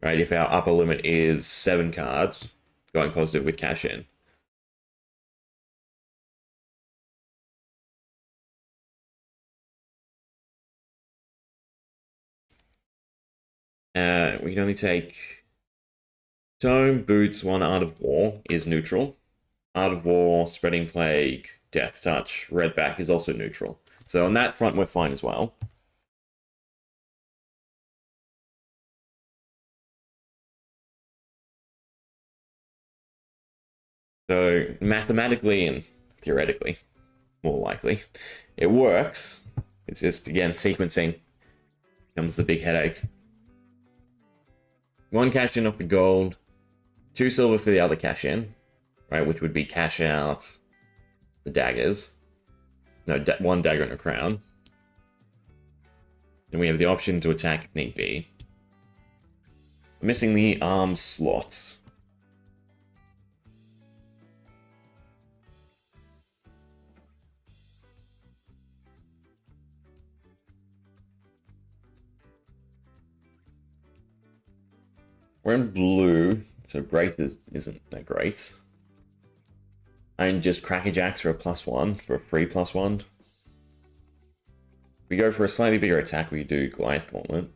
right? If our upper limit is 7 cards, going positive with cash in. We can only take Tome, Boots, 1 Art of War is neutral. Art of War, Spreading Plague, Death Touch, Redback is also neutral. So on that front, we're fine as well. So mathematically and theoretically, more likely, it works. It's just, again, sequencing becomes the big headache. 1 cash in off the gold, 2 silver for the other cash in, right? Which would be cash out the daggers. No, 1 dagger and a crown. And we have the option to attack if need be. Missing the arm slots. We're in blue, so great isn't that great. And just Crackerjacks for a +1, for a free +1. If we go for a slightly bigger attack, we do Goliath Gauntlet.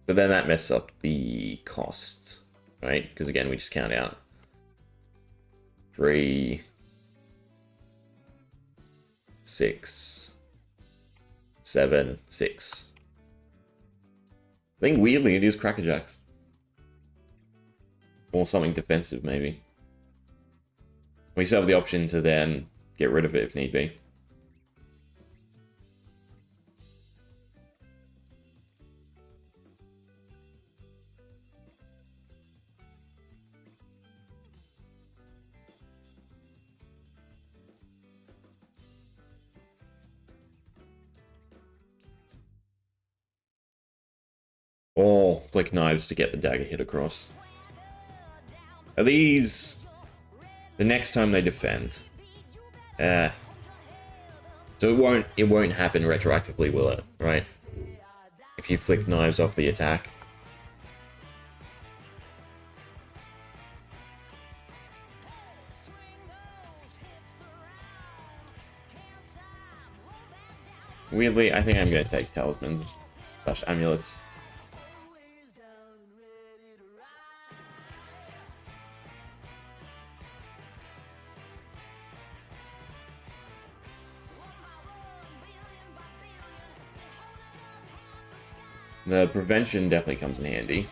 But then that messes up the cost, right? Because again, we just count out 3, 6, 7, 6. I think weirdly it is Crackerjacks. Or something defensive, maybe. We still have the option to then get rid of it if need be. Or flick knives to get the dagger hit across. Are these the next time they defend? So it won't happen retroactively, will it? Right? If you flick knives off the attack. Weirdly, I think I'm going to take talismans / amulets. The prevention definitely comes in handy.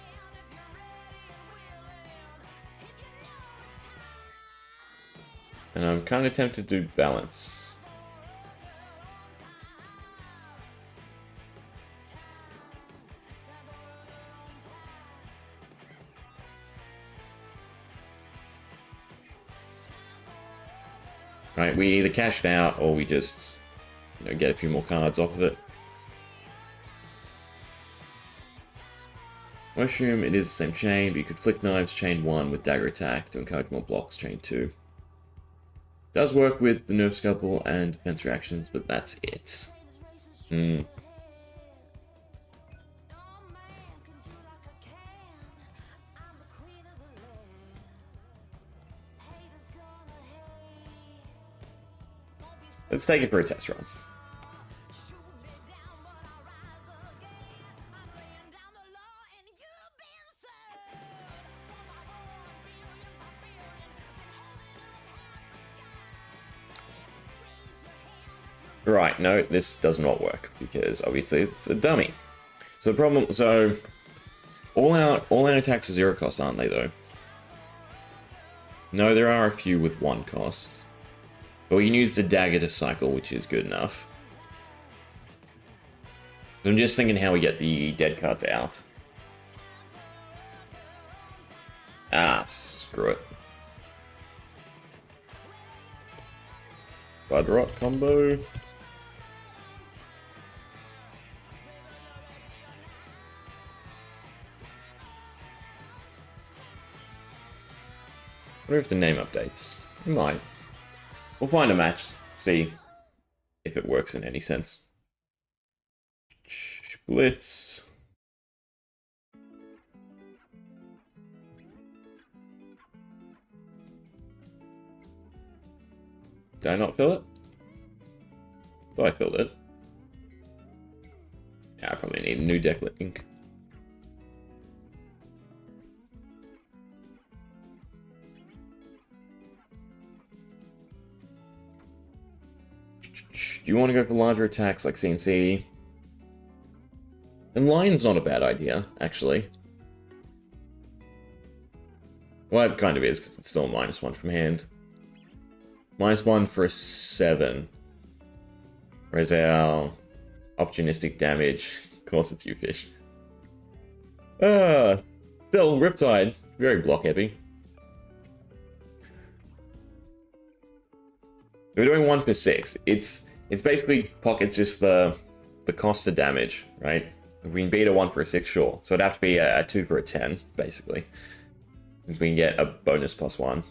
And I'm kind of tempted to do balance. Right, we either cash it out or we just, get a few more cards off of it. Mushroom, it is the same chain, but you could flick knives, chain 1 with dagger attack to encourage more blocks, chain 2. Does work with the nerf scalpel and defense reactions, but that's it. Let's take it for a test run. Right, no, this does not work because obviously it's a dummy. So the problem, all our attacks are 0 cost, aren't they? Though. No, there are a few with 1 cost, but we can use the dagger to cycle, which is good enough. I'm just thinking how we get the dead cards out. Ah, screw it. Blood Rot combo. I wonder if the name updates. It might. We'll find a match, see if it works in any sense. Blitz. Did I not fill it? Thought I filled it. Yeah, I probably need a new deck link. Do you want to go for larger attacks like CNC? And Lion's not a bad idea, actually. Well, it kind of is, because it's still a -1 from hand. -1 for a 7. Whereas our opportunistic damage, of course it's you, Fish. Still, Riptide, very block heavy. We're doing 1 for 6. It's basically pockets just the cost of damage, right? If we can beat a 1 for a 6, sure. So it'd have to be a 2 for a 10, basically. Since we can get a bonus +1.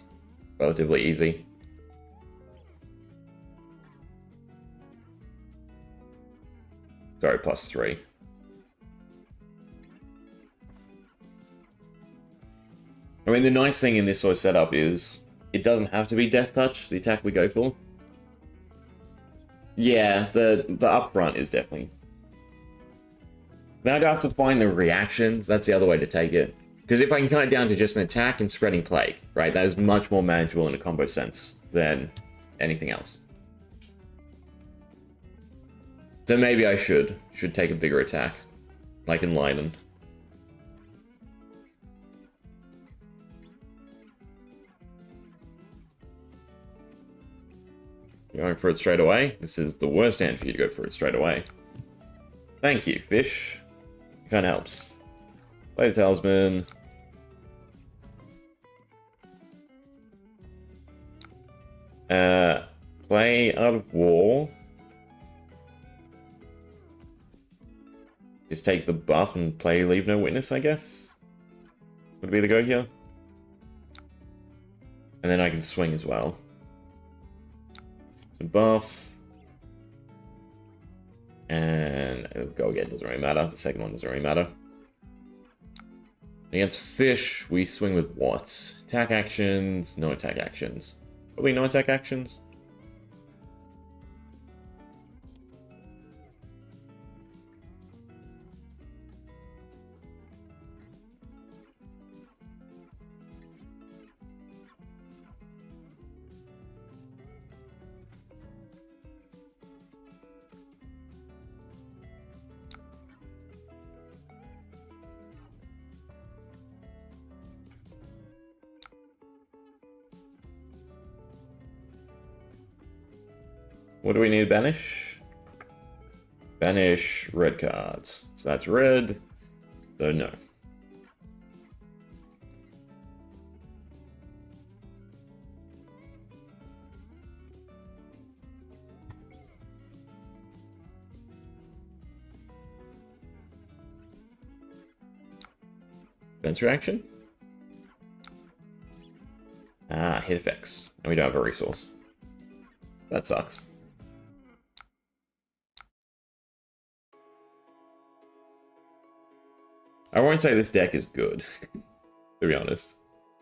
Relatively easy. Sorry, +3. I mean, the nice thing in this sort of setup is it doesn't have to be Death Touch, the attack we go for. Yeah, the upfront is definitely... Now I don't have to find the reactions, that's the other way to take it. Because if I can cut it down to just an attack and Spreading Plague, right, that is much more manageable in a combo sense than anything else. So maybe I should take a bigger attack, like in Linen. You're going for it straight away? This is the worst hand for you to go for it straight away. Thank you, Fish. It kind of helps. Play the Talisman. Play Art of War. Just take the buff and play Leave No Witness, I guess. Would be the go here. And then I can swing as well. So buff. And go again, doesn't really matter. The second one doesn't really matter. Against Fish, we swing with what? Attack actions, no attack actions. Probably no attack actions. What do we need to banish? Banish red cards. So that's red. So no. Defense reaction. Ah, hit effects. And we don't have a resource. That sucks. I won't say this deck is good, to be honest.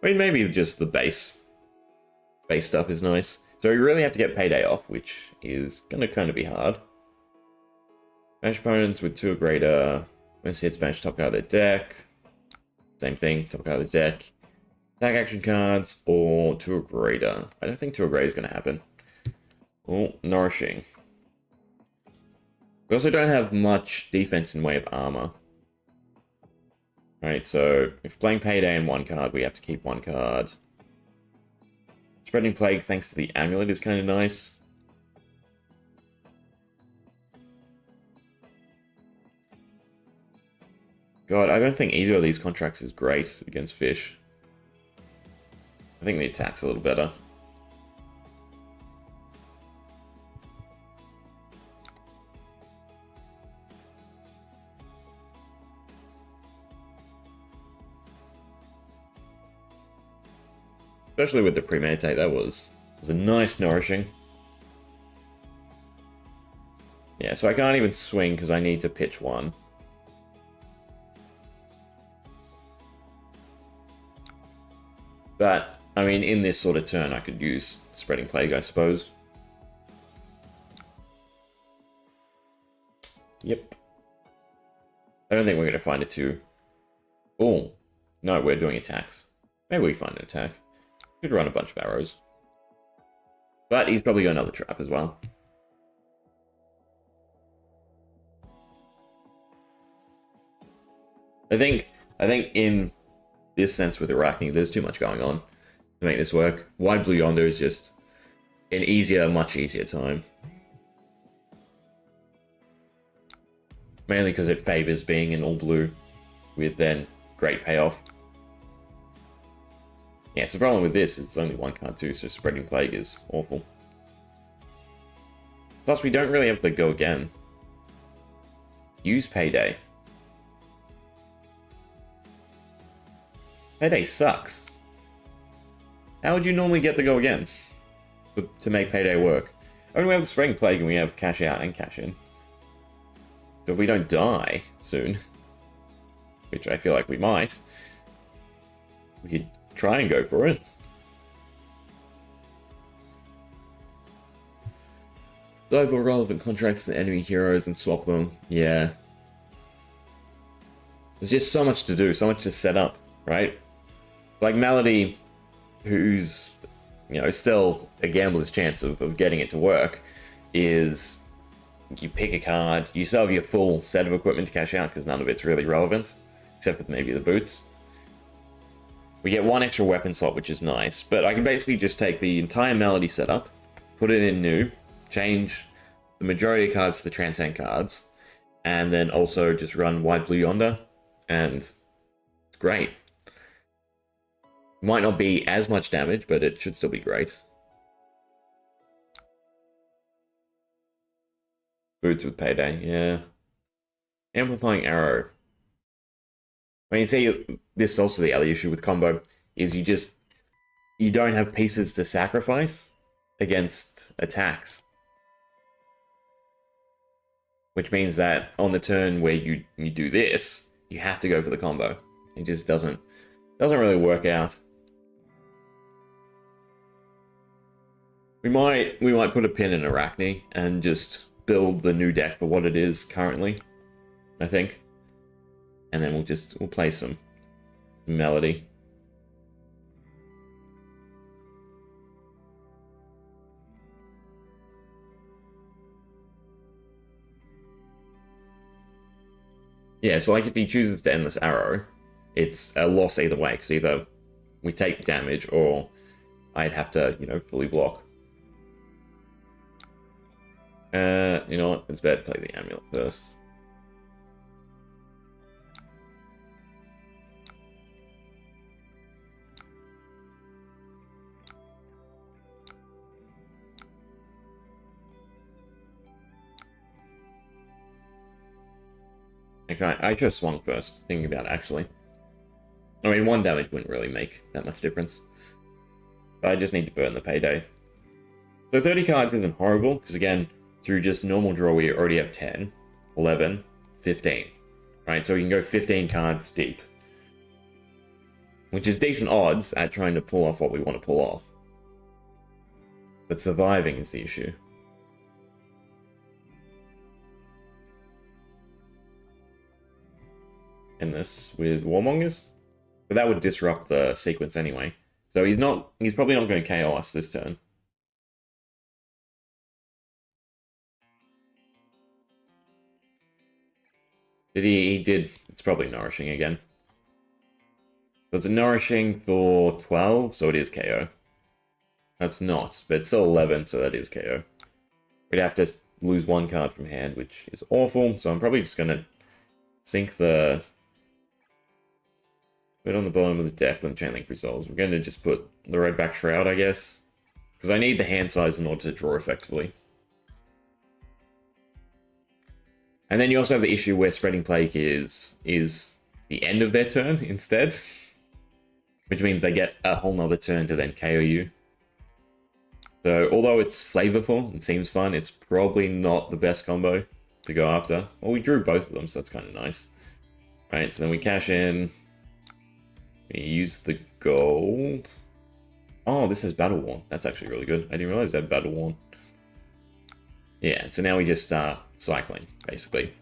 I mean, maybe just the base stuff is nice. So we really have to get Payday off, which is going to kind of be hard. Banish opponents with 2 or greater. Once hits, banish top card of their deck. Same thing, top card of the deck. Attack action cards, or 2 or greater. I don't think 2 or greater is going to happen. Oh, nourishing. We also don't have much defense in way of armor. Right, so if playing Payday in 1 card, we have to keep 1 card. Spreading Plague thanks to the amulet is kind of nice. God, I don't think either of these contracts is great against Fish. I think the attack's a little better. Especially with the premeditate, that was a nice nourishing. Yeah, so I can't even swing because I need to pitch 1. But, I mean, in this sort of turn, I could use Spreading Plague, I suppose. Yep. I don't think we're going to find it too... Oh, no, we're doing attacks. Maybe we find an attack. Could run a bunch of arrows. But he's probably got another trap as well. I think in this sense with Arachne, there's too much going on to make this work. Wide Blue Yonder is just an easier, much easier time. Mainly because it favors being in all blue with then great payoff. Yeah, so the problem with this is it's only one card too, so Spreading Plague is awful. Plus, we don't really have to go again. Use Payday. Payday sucks. How would you normally get the go again to make Payday work? Only we have the Spreading Plague and we have cash out and cash in. So if we don't die soon, which I feel like we might, we could try and go for it. Global relevant contracts to enemy heroes and swap them. Yeah. There's just so much to do, so much to set up, right? Like Melody, who's, you know, still a gambler's chance of getting it to work, is you pick a card, you still have your full set of equipment to cash out because none of it's really relevant, except for maybe the boots. We get one extra weapon slot, which is nice, but I can basically just take the entire Melody setup, put it in new, change the majority of cards to the Transcend cards, and then also just run Wide Blue Yonder, and it's great. Might not be as much damage, but it should still be great. Boots with Payday, yeah. Amplifying Arrow. I mean, see, this is also the other issue with combo, is you don't have pieces to sacrifice against attacks. Which means that on the turn where you do this, you have to go for the combo. It just doesn't really work out. We might put a pin in Arachne and just build the new deck for what it is currently, I think. And then we'll play some Melody. Yeah, so like if he chooses to Endless Arrow, it's a loss either way, because either we take the damage or I'd have to, you know, fully block. You know what? It's better to play the Amulet first. Okay, I just swung first, thinking about it, actually. I mean, one damage wouldn't really make that much difference. But I just need to burn the Payday. So 30 cards isn't horrible, because again, through just normal draw, we already have 10, 11, 15. Right, so we can go 15 cards deep. Which is decent odds at trying to pull off what we want to pull off. But surviving is the issue. In this with Warmongers, but that would disrupt the sequence anyway. So he's probably not going to KO us this turn. He did. It's probably Nourishing again. So it's a Nourishing for 12, so it is KO. That's not, but it's still 11, so that is KO. We'd have to lose one card from hand, which is awful, so I'm probably just going to sink the... Put it on the bottom of the deck when the Chainlink resolves. We're going to just put the Redback Shroud, I guess. Because I need the hand size in order to draw effectively. And then you also have the issue where Spreading Plague is the end of their turn instead. Which means they get a whole nother turn to then KO you. So, although it's flavorful and seems fun, it's probably not the best combo to go after. Well, we drew both of them, so that's kind of nice. Right, so then we cash in. We use the gold. Oh, this is Battle Worn. That's actually really good. I didn't realize that Battle Worn. Yeah, so now we just start cycling, basically.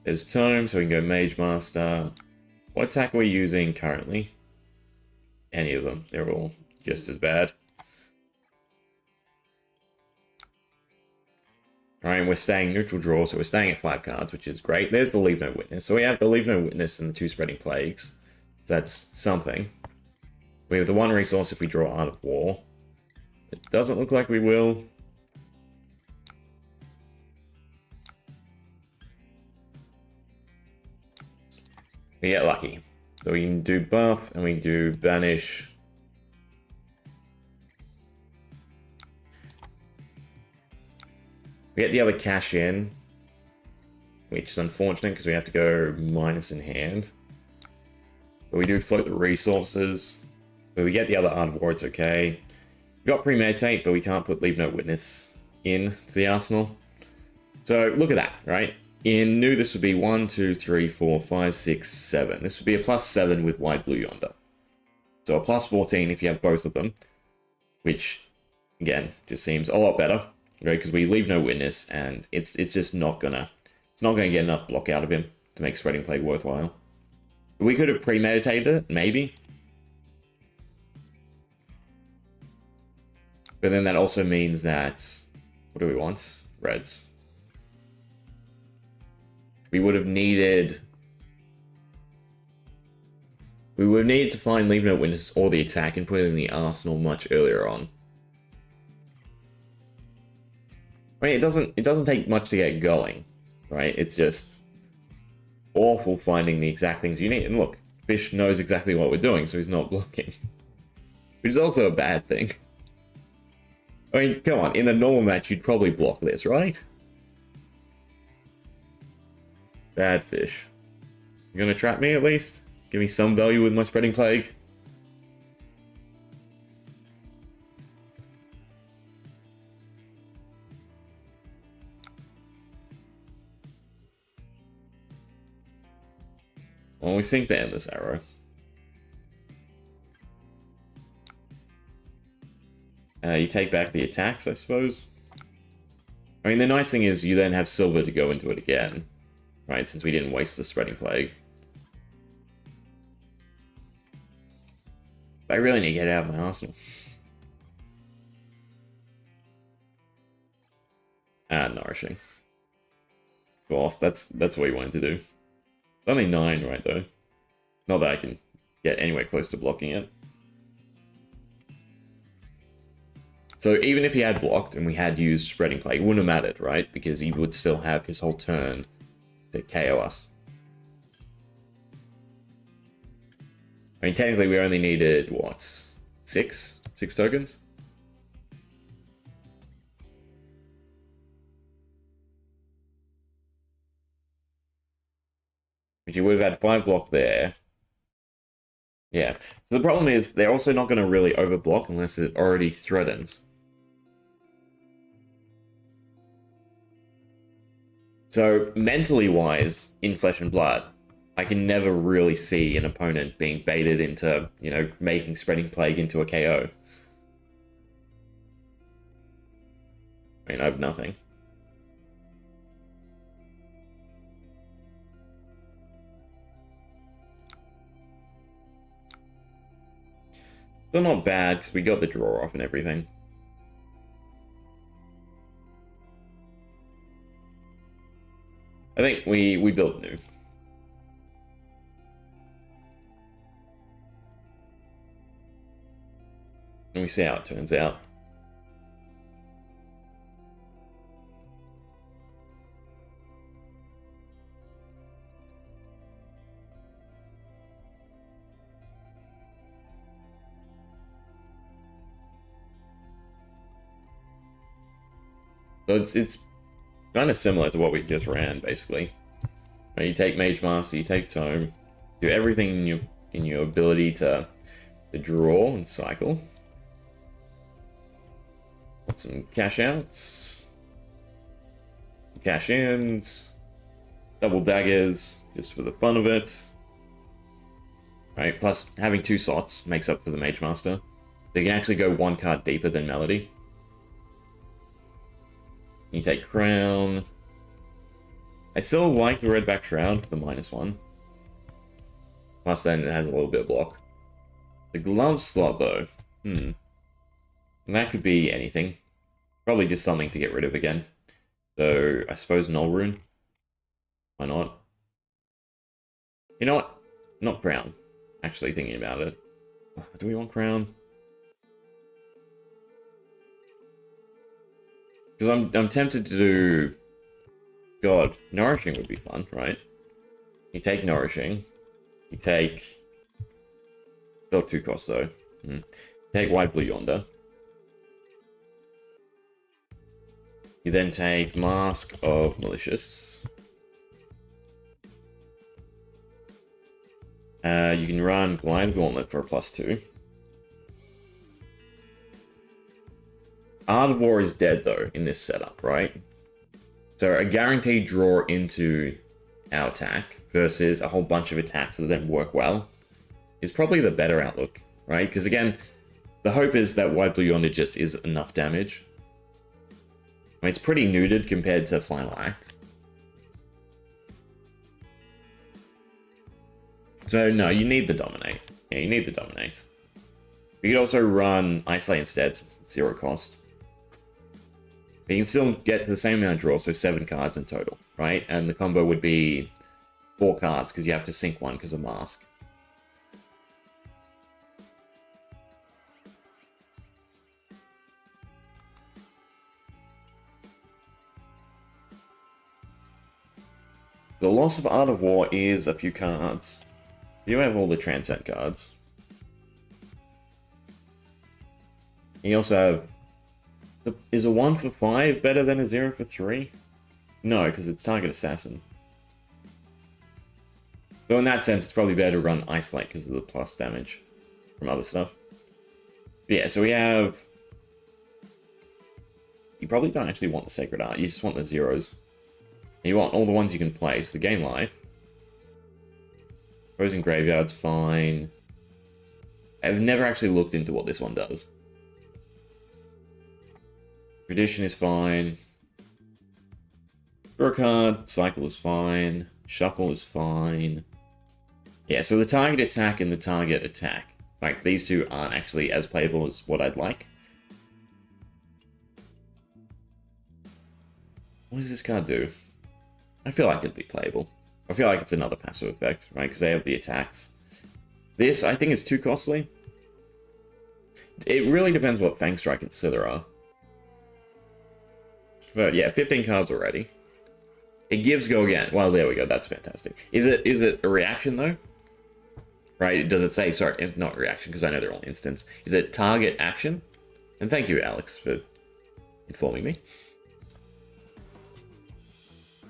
There's Tome, so we can go Mage Master. What attack are we using currently? Any of them. They're all just as bad. Alright, and we're staying neutral draw, so we're staying at 5 cards, which is great. There's the Leave No Witness. So we have the Leave No Witness and the 2 Spreading Plagues. So that's something. We have the 1 resource if we draw Art of War. It doesn't look like we will. We get lucky. So we can do buff, and we can do banish. We get the other cash in, which is unfortunate because we have to go minus in hand. But we do float the resources. But we get the other Art of War, it's okay. We got Premeditate, but we can't put Leave No Witness in to the arsenal. So look at that, right? In new, this would be 1, 2, 3, 4, 5, 6, 7. This would be a +7 with Wide Blue Yonder. So a +14 if you have both of them, which, again, just seems a lot better. Right, because we leave no witness, and it's just not gonna get enough block out of him to make Spreading Plague worthwhile. We could have premeditated it, maybe, but then that also means that what do we want? Reds. We would have needed to find Leave No Witness or the attack and put it in the arsenal much earlier on. I mean, it doesn't take much to get going, right? It's just awful finding the exact things you need. And look, Fish knows exactly what we're doing, so he's not blocking. Which is also a bad thing. I mean, come on, in a normal match, you'd probably block this, right? Bad Fish. You gonna trap me at least? Give me some value with my Spreading Plague? Well, we sink the Endless Arrow. You take back the attacks, I suppose. I mean, the nice thing is you then have silver to go into it again, right? Since we didn't waste the Spreading Plague. But I really need to get it out of my arsenal. Nourishing. Of course, that's what we wanted to do. Only 9 right though. Not that I can get anywhere close to blocking it. So even if he had blocked and we had used Spreading Plague, it wouldn't have mattered, right? Because he would still have his whole turn to KO us. I mean, technically we only needed, what? 6? 6 tokens? Which you would have had 5 block there. Yeah. So the problem is they're also not going to really overblock unless it already threatens. So mentally wise, in Flesh and Blood, I can never really see an opponent being baited into, you know, making Spreading Plague into a KO. I mean, I have nothing. Still not bad, because we got the draw off and everything. I think we built new. And we see how it turns out. So it's kind of similar to what we just ran, basically. Right, you take Mage Master, you take Tome, do everything in your ability to draw and cycle. Got some cash outs, cash ins, double daggers, just for the fun of it. Right, plus having 2 slots makes up for the Mage Master. They can actually go 1 card deeper than Melody. You take Crown. I still like the Redback Shroud, the -1. Plus then it has a little bit of block. The glove slot though, And that could be anything. Probably just something to get rid of again. So I suppose Null Rune. Why not? You know what? Not Crown. Actually thinking about it. Do we want Crown? Because I'm tempted to do... God, Nourishing would be fun, right? You take Nourishing. You take... Still 2 costs though. Take White Blue Yonder. You then take Mask of Malicious. You can run Glide Gauntlet for a +2. Art of War is dead though in this setup, right? So a guaranteed draw into our attack versus a whole bunch of attacks that then work well is probably the better outlook, right? Because again, the hope is that White Blue Yonder just is enough damage. I mean, it's pretty neutered compared to Final Act. So no, you need the Dominate. Yeah, you need the Dominate. You could also run Isolate instead since it's 0 cost. But you can still get to the same amount of draw, so 7 cards in total, right? And the combo would be 4 cards because you have to sync 1 because of Mask. The loss of Art of War is a few cards. You have all the Transcend cards. You also have... Is a 1 for 5 better than a 0 for 3? No, because it's Target Assassin. So in that sense, it's probably better to run Isolate because of the plus damage from other stuff. But yeah, so we have... You probably don't actually want the Sacred Art, you just want the 0s. And you want all the ones you can play, so the Gain Life. Frozen Graveyard's fine. I've never actually looked into what this one does. Tradition is fine. Draw a card, Cycle is fine. Shuffle is fine. Yeah, so the target attack and the target attack. Like, these two aren't actually as playable as what I'd like. What does this card do? I feel like it'd be playable. I feel like it's another passive effect, right? Because they have the attacks. This, I think, is too costly. It really depends what Fang Strike and Sither are. But yeah, 15 cards already. It gives Go Again. Well, there we go. That's fantastic. Is it a reaction, though? Right? Does it say... Sorry, it's not reaction, because I know they're all instants. Is it target action? And thank you, Alex, for informing me.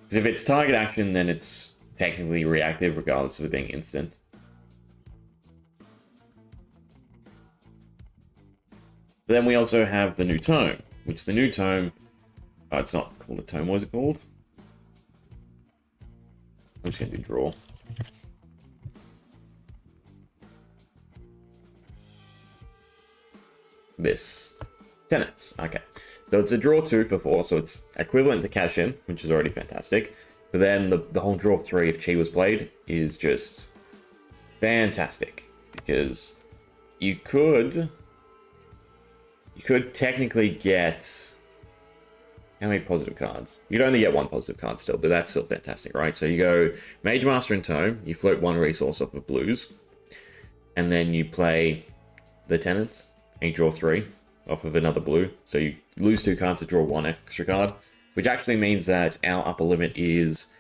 Because if it's target action, then it's technically reactive, regardless of it being instant. But then we also have the new tome, which the new tome... Oh, it's not called a tome. What is it called? I'm just going to do draw. This. Tenants. Okay. So it's a draw 2 for 4, so it's equivalent to cash in, which is already fantastic. But then the whole draw 3, if Chi was played, is just fantastic. Because you could technically get... How many positive cards? You'd only get 1 positive card still, but that's still fantastic, right? So you go Mage Master and Tome, you float 1 resource off of blues, and then you play the Tenants, and you draw 3 off of another blue. So you lose 2 cards to draw 1 extra card, which actually means that our upper limit is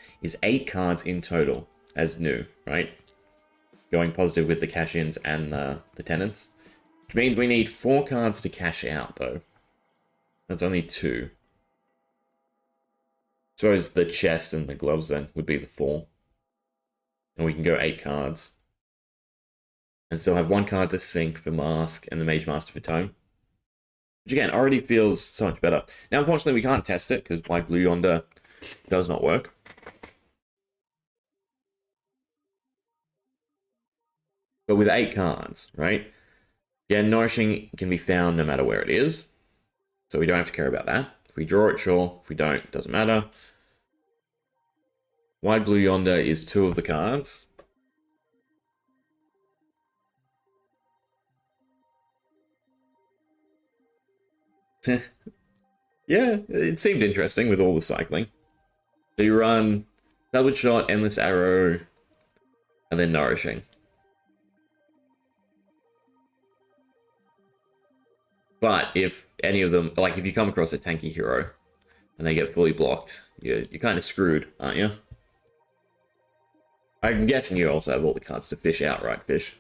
8 cards in total as new, right? Going positive with the cash-ins and the Tenants. Which means we need 4 cards to cash out, though. That's only 2. So as the chest and the gloves then would be the 4. And we can go 8 cards. And still have 1 card to sync for Mask and the Mage Master for Tome. Which again, already feels so much better. Now unfortunately we can't test it because White Blue Yonder does not work. But with 8 cards, right? Yeah, Nourishing can be found no matter where it is. So we don't have to care about that. If we draw it, sure. If we don't, it doesn't matter. Wide Blue Yonder is 2 of the cards. Yeah, it seemed interesting with all the cycling. So you run Double Shot, Endless Arrow, and then Nourishing. But if any of them, like if you come across a tanky hero and they get fully blocked, you're kind of screwed, aren't you? I'm guessing you also have all the cards to fish out, right, Fish?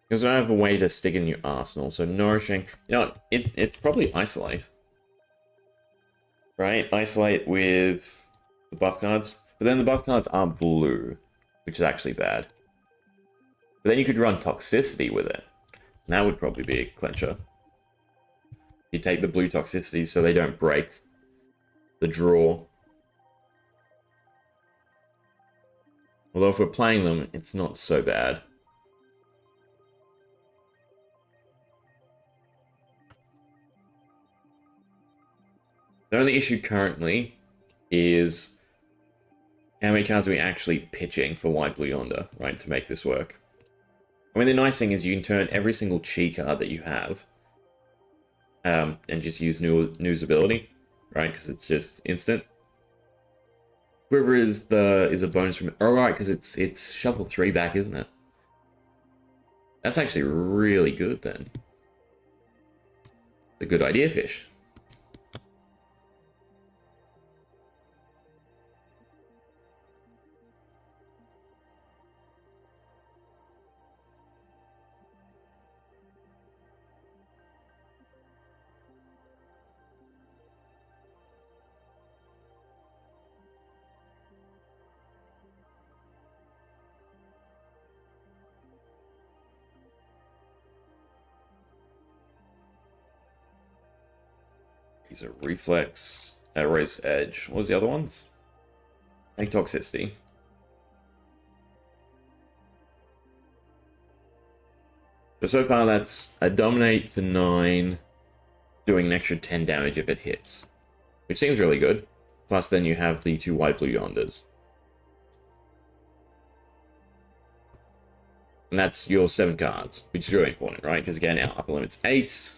Because I don't have a way to stick in your arsenal, so Nourishing... You know, it's probably Isolate. Right? Isolate with the buff cards. But then the buff cards are blue, which is actually bad. But then you could run Toxicity with it. And that would probably be a clincher. You take the blue Toxicity so they don't break the draw. Although if we're playing them, it's not so bad. The only issue currently is how many cards are we actually pitching for White Blue Yonder, right, to make this work. I mean, the nice thing is you can turn every single Chi card that you have and just use News ability, right, because it's just instant. Quiver is a bonus from... Oh, right, because it's Shuffle 3 back, isn't it? That's actually really good, then. It's a good idea, Fish. These are Reflex, Erase Edge. What was the other ones? Make Toxicity. So far that's a Dominate for 9, doing an extra 10 damage if it hits. Which seems really good. Plus then you have the 2 White Blue Yonders. And that's your 7 cards, which is really important, right? Because again, our upper limit's 8.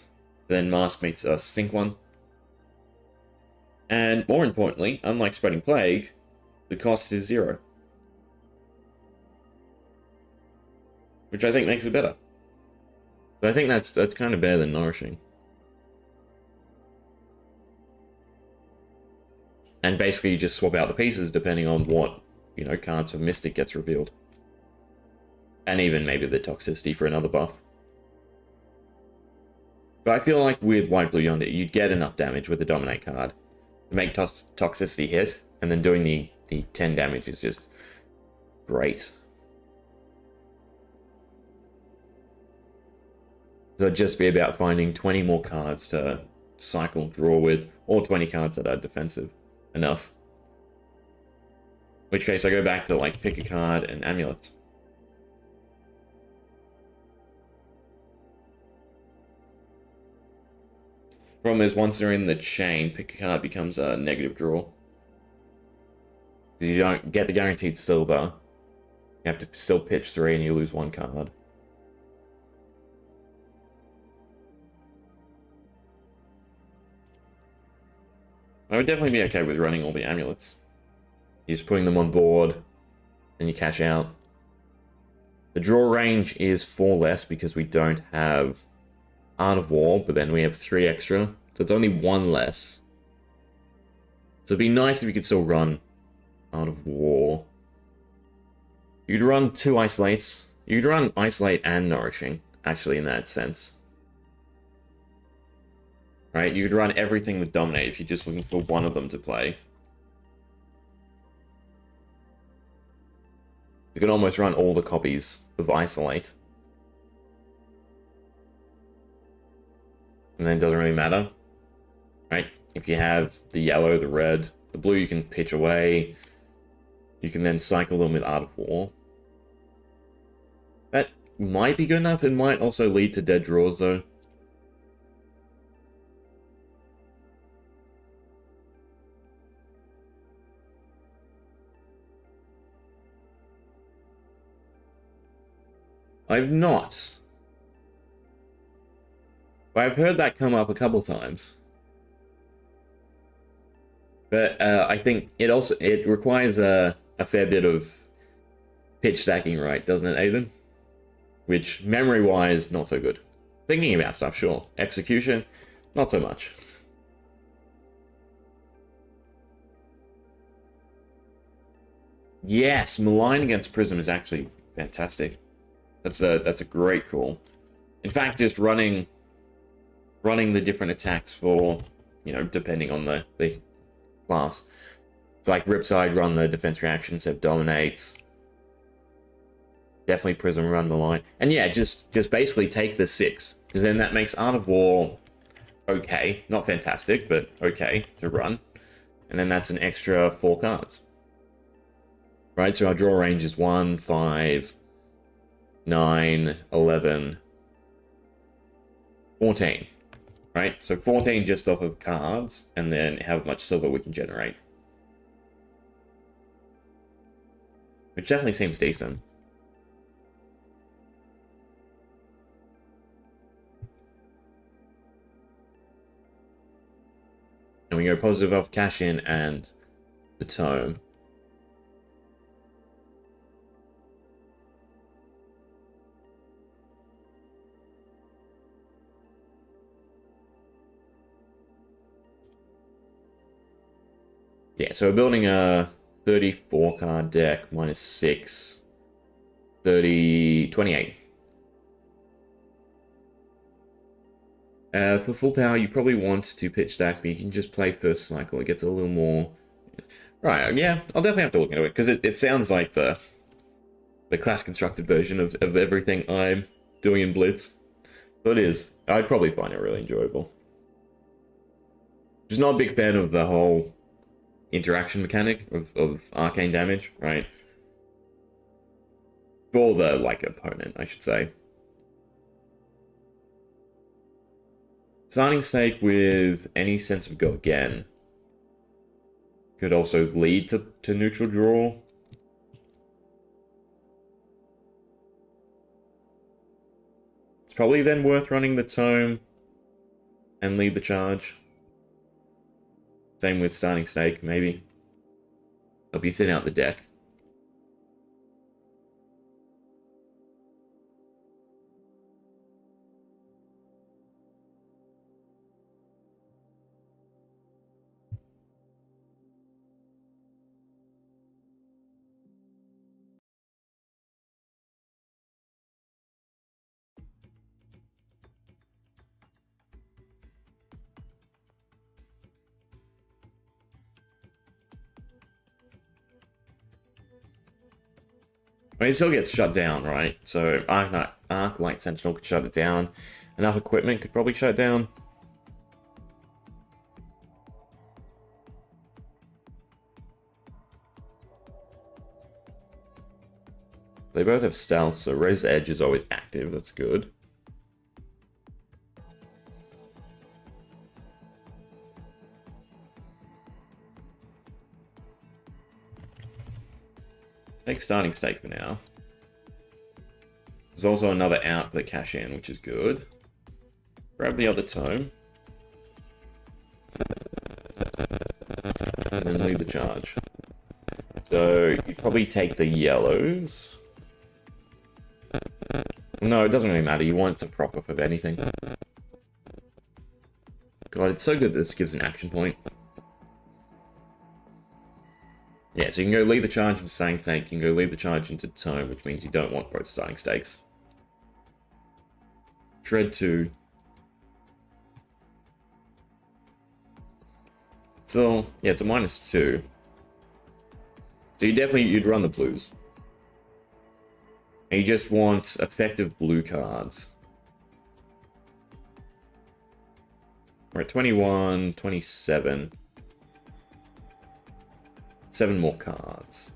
Then Mask makes us sink 1. And more importantly, unlike Spreading Plague, the cost is 0. Which I think makes it better. But I think that's kind of better than Nourishing. And basically you just swap out the pieces depending on what, you know, cards for Mystic gets revealed. And even maybe the Toxicity for another buff. But I feel like with White Blue Yonder, you'd get enough damage with the Dominate card to make Toxicity hit, and then doing the 10 damage is just great. So it'd just be about finding 20 more cards to cycle draw with, or 20 cards that are defensive enough. In which case I go back to like pick a card and amulets. Problem is, once they're in the chain, pick a card becomes a negative draw. You don't get the guaranteed silver. You have to still pitch 3 and you lose 1 card. I would definitely be okay with running all the amulets. You're just putting them on board, then you cash out. The draw range is 4 less because we don't have Art of War, but then we have 3 extra, so it's only 1 less. So it'd be nice if you could still run Art of War. You could run 2 Isolates. You could run Isolate and Nourishing, actually, in that sense. Right? You could run everything with Dominate if you're just looking for one of them to play. You can almost run all the copies of Isolate. And then it doesn't really matter, right? If you have the yellow, the red, the blue you can pitch away. You can then cycle them with Art of War. But might be good enough. It might also lead to dead draws, though. I've not. But I've heard that come up a couple times. But I think it requires a fair bit of pitch stacking, right, doesn't it, Aiden? Which, memory-wise, not so good. Thinking about stuff, sure. Execution, not so much. Yes, Malign against Prism is actually fantastic. That's a great call. In fact, just running the different attacks for, you know, depending on the class. It's like Ripside, run the defense reaction, Seb dominates. Definitely Prism, run Malign. And yeah, just basically take the 6. Because then that makes Art of War okay. Not fantastic, but okay to run. And then that's an extra 4 cards. Right, so our draw range is 1, 5, 9, 11, 14. Right, so 14 just off of cards, and then how much silver we can generate. Which definitely seems decent. And we go positive off cash in and the tome. Yeah, so we're building a 34 card deck, minus 6, 28. For full power, you probably want to pitch stack, but you can just play first cycle. It gets a little more... Right, yeah, I'll definitely have to look into it, because it sounds like the class constructed version of everything I'm doing in Blitz. So it is. I'd probably find it really enjoyable. Just not a big fan of the whole interaction mechanic of arcane damage, right? For the, like, opponent, I should say. Starting stake with any sense of go again could also lead to neutral draw. It's probably then worth running the tome and lead the charge. Same with starting stake, maybe. Help you thin out the deck. I mean, it still gets shut down, right? So Arc Light Sentinel could shut it down. Enough equipment could probably shut it down. They both have stealth, so Raised Edge is always active. That's good. Take starting stake for now. There's also another out for the cash in, which is good. Grab the other tome. And then lead the charge. So you probably take the yellows. No, it doesn't really matter. You want it to proc off of anything. God, it's so good that this gives an action point. Yeah, so you can go lead the charge into starting stake, you can go lead the charge into tome, which means you don't want both starting stakes. Shred 2. So, yeah, it's a -2. So you'd run the blues. And you just want effective blue cards. We're at 21, 27. 7 more cards.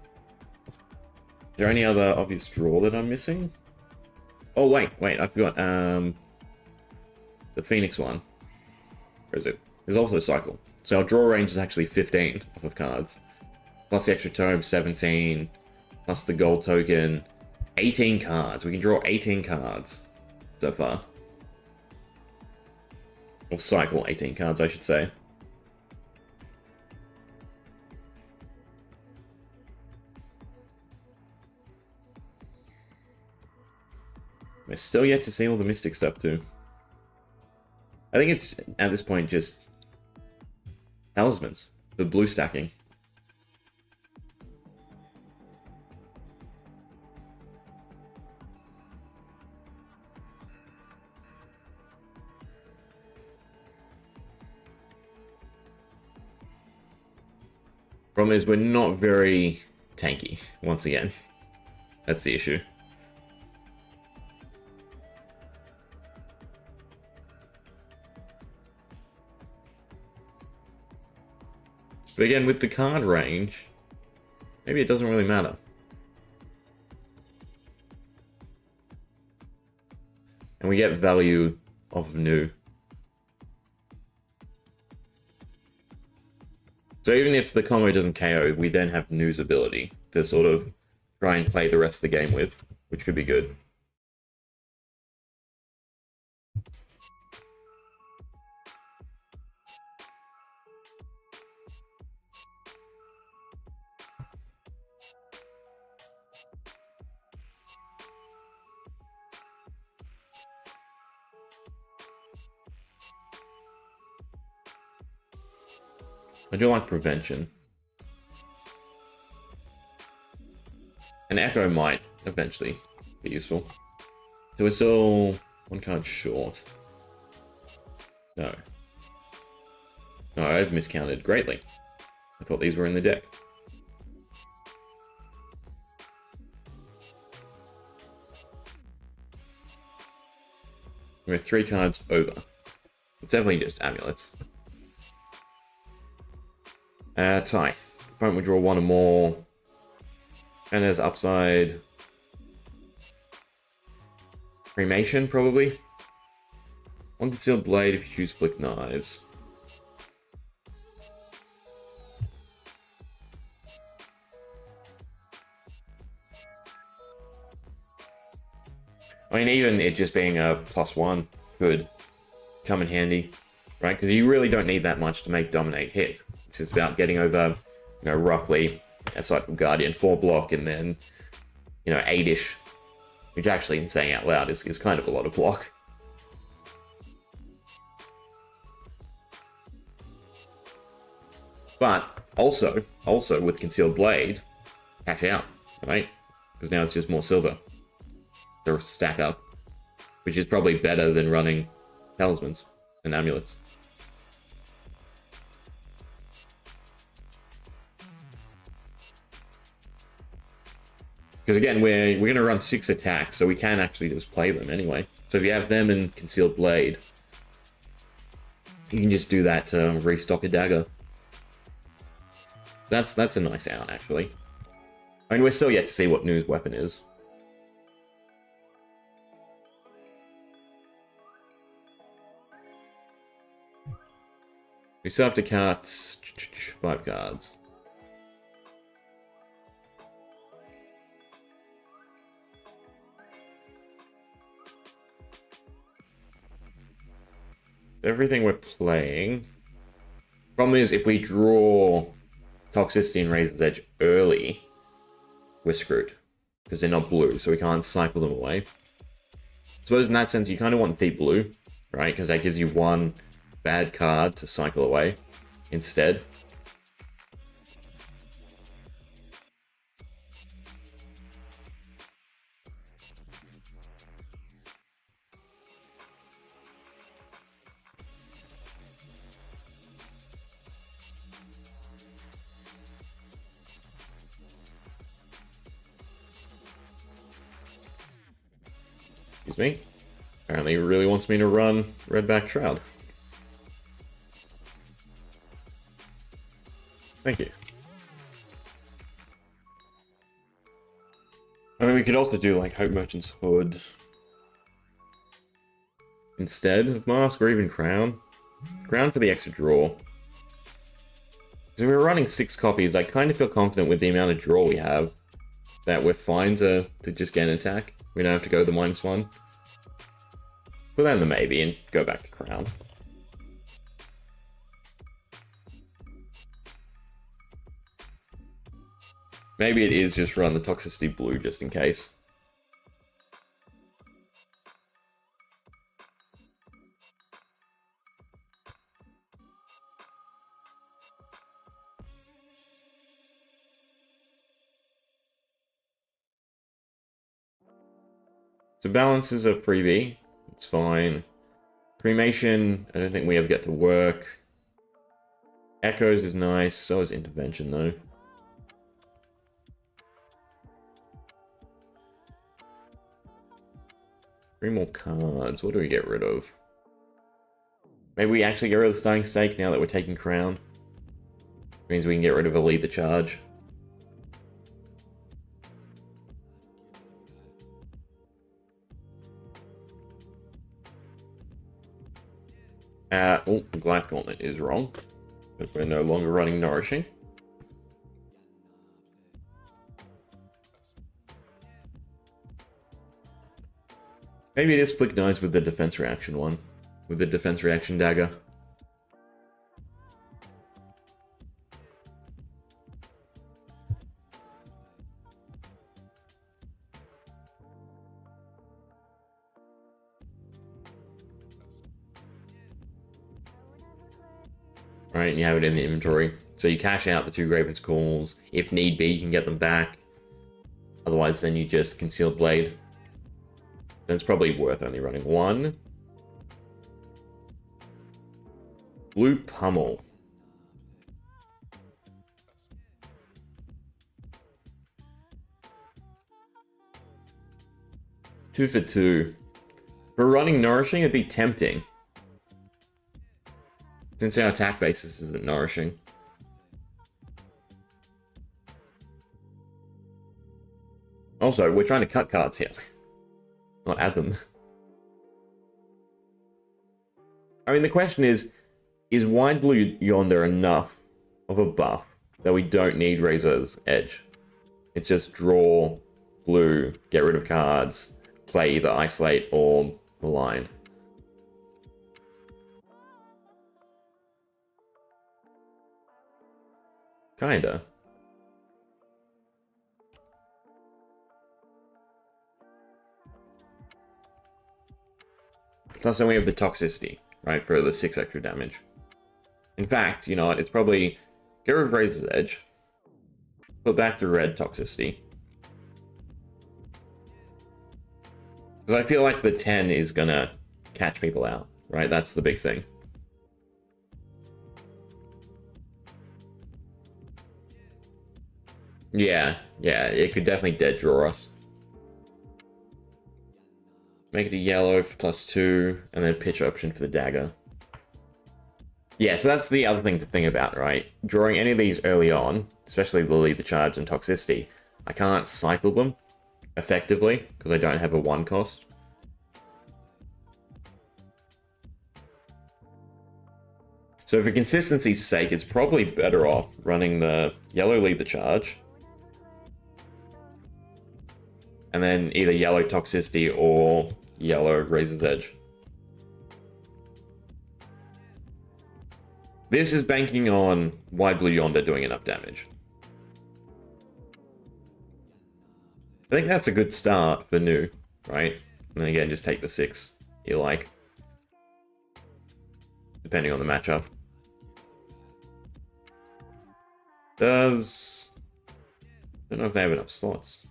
Is there any other obvious draw that I'm missing? Oh, wait, I forgot. The Phoenix one. Where is it? There's also a cycle. So our draw range is actually 15 off of cards. Plus the extra tome, 17. Plus the gold token, 18 cards. We can draw 18 cards so far. Or cycle 18 cards, I should say. We're still yet to see all the Mystic stuff too. I think it's, at this point, just talismans for blue stacking. Problem is, we're not very tanky, once again. That's the issue. But again, with the card range, maybe it doesn't really matter. And we get value of new. So even if the combo doesn't KO, we then have New's ability to sort of try and play the rest of the game with, which could be good. I do like prevention. An echo might eventually be useful. So we're still one card short. No. No, I've miscounted greatly. I thought these were in the deck. We're 3 cards over. It's definitely just amulets. Tithe. The opponent will draw 1 or more. And there's upside. Cremation, probably. 1 concealed blade if you choose flick knives. I mean, even it just being a +1 could come in handy, right? Because you really don't need that much to make Dominate hit. It's just about getting over, you know, roughly a Cycle Guardian 4 block and then, you know, 8-ish, which actually, in saying out loud, is kind of a lot of block. But also with Concealed Blade, cash out, right? Because now it's just more silver to stack up, which is probably better than running talismans and amulets. Because again, we're going to run 6 attacks, so we can actually just play them anyway. So if you have them in Concealed Blade, you can just do that to restock a dagger. That's a nice out, actually. I mean, we're still yet to see what New's weapon is. We still have to cut 5 cards. Everything we're playing. Problem is, if we draw Toxicity and Razor's Edge early, we're screwed. Because they're not blue, so we can't cycle them away. I suppose in that sense, you kind of want Deep Blue, right? Because that gives you 1 bad card to cycle away instead. Excuse me. Apparently he really wants me to run Redback Shroud. Thank you. I mean, we could also do like Hope Merchant's Hood. instead of Mask or even Crown. Crown for the extra draw. So we're running 6 copies. I kind of feel confident with the amount of draw we have that we're fine to just get an attack. We don't have to go the -1. Put that in the maybe and go back to Crown. Maybe it is just run the Toxicity Blue just in case. So balances of freebie, it's fine. Cremation, I don't think we ever get to work. Echoes is nice, so is Intervention though. Three more cards, what do we get rid of? Maybe we actually get rid of the Starting Stake now that we're taking Crown. Means we can get rid of a Lead the Charge. Oh, Glyph Gauntlet is wrong. But we're no longer running Nourishing. Maybe it is Flick Knives with the Defense Reaction one. With the Defense Reaction Dagger. Right, and you have it in the inventory. So you cash out the 2 Graven's Calls. If need be, you can get them back. Otherwise, then you just Concealed Blade. Then it's probably worth only running 1. Blue Pummel. Two for 2. For running Nourishing, it'd be tempting. Since our attack basis isn't Nourishing. Also, we're trying to cut cards here. Not add them. I mean, the question is Wide Blue Yonder enough of a buff that we don't need Razor's Edge? It's just draw, blue, get rid of cards, play either Isolate or Malign. Kinda. Plus then we have the Toxicity, right, for the 6 extra damage. In fact, you know what, it's probably get rid of Razor's Edge, put back the red Toxicity. Because I feel like the 10 is gonna catch people out, right? That's the big thing. Yeah, it could definitely dead draw us. Make it a yellow for +2, and then pitch option for the dagger. Yeah, so that's the other thing to think about, right? Drawing any of these early on, especially the Lead the Charge and Toxicity, I can't cycle them effectively, because I don't have a 1 cost. So for consistency's sake, it's probably better off running the yellow Lead the Charge, and then either yellow Toxicity or yellow Razor's Edge. This is banking on Wide Blue Yonder doing enough damage. I think that's a good start for new, right? And then again, just take the 6 you like. Depending on the matchup. I don't know if they have enough slots.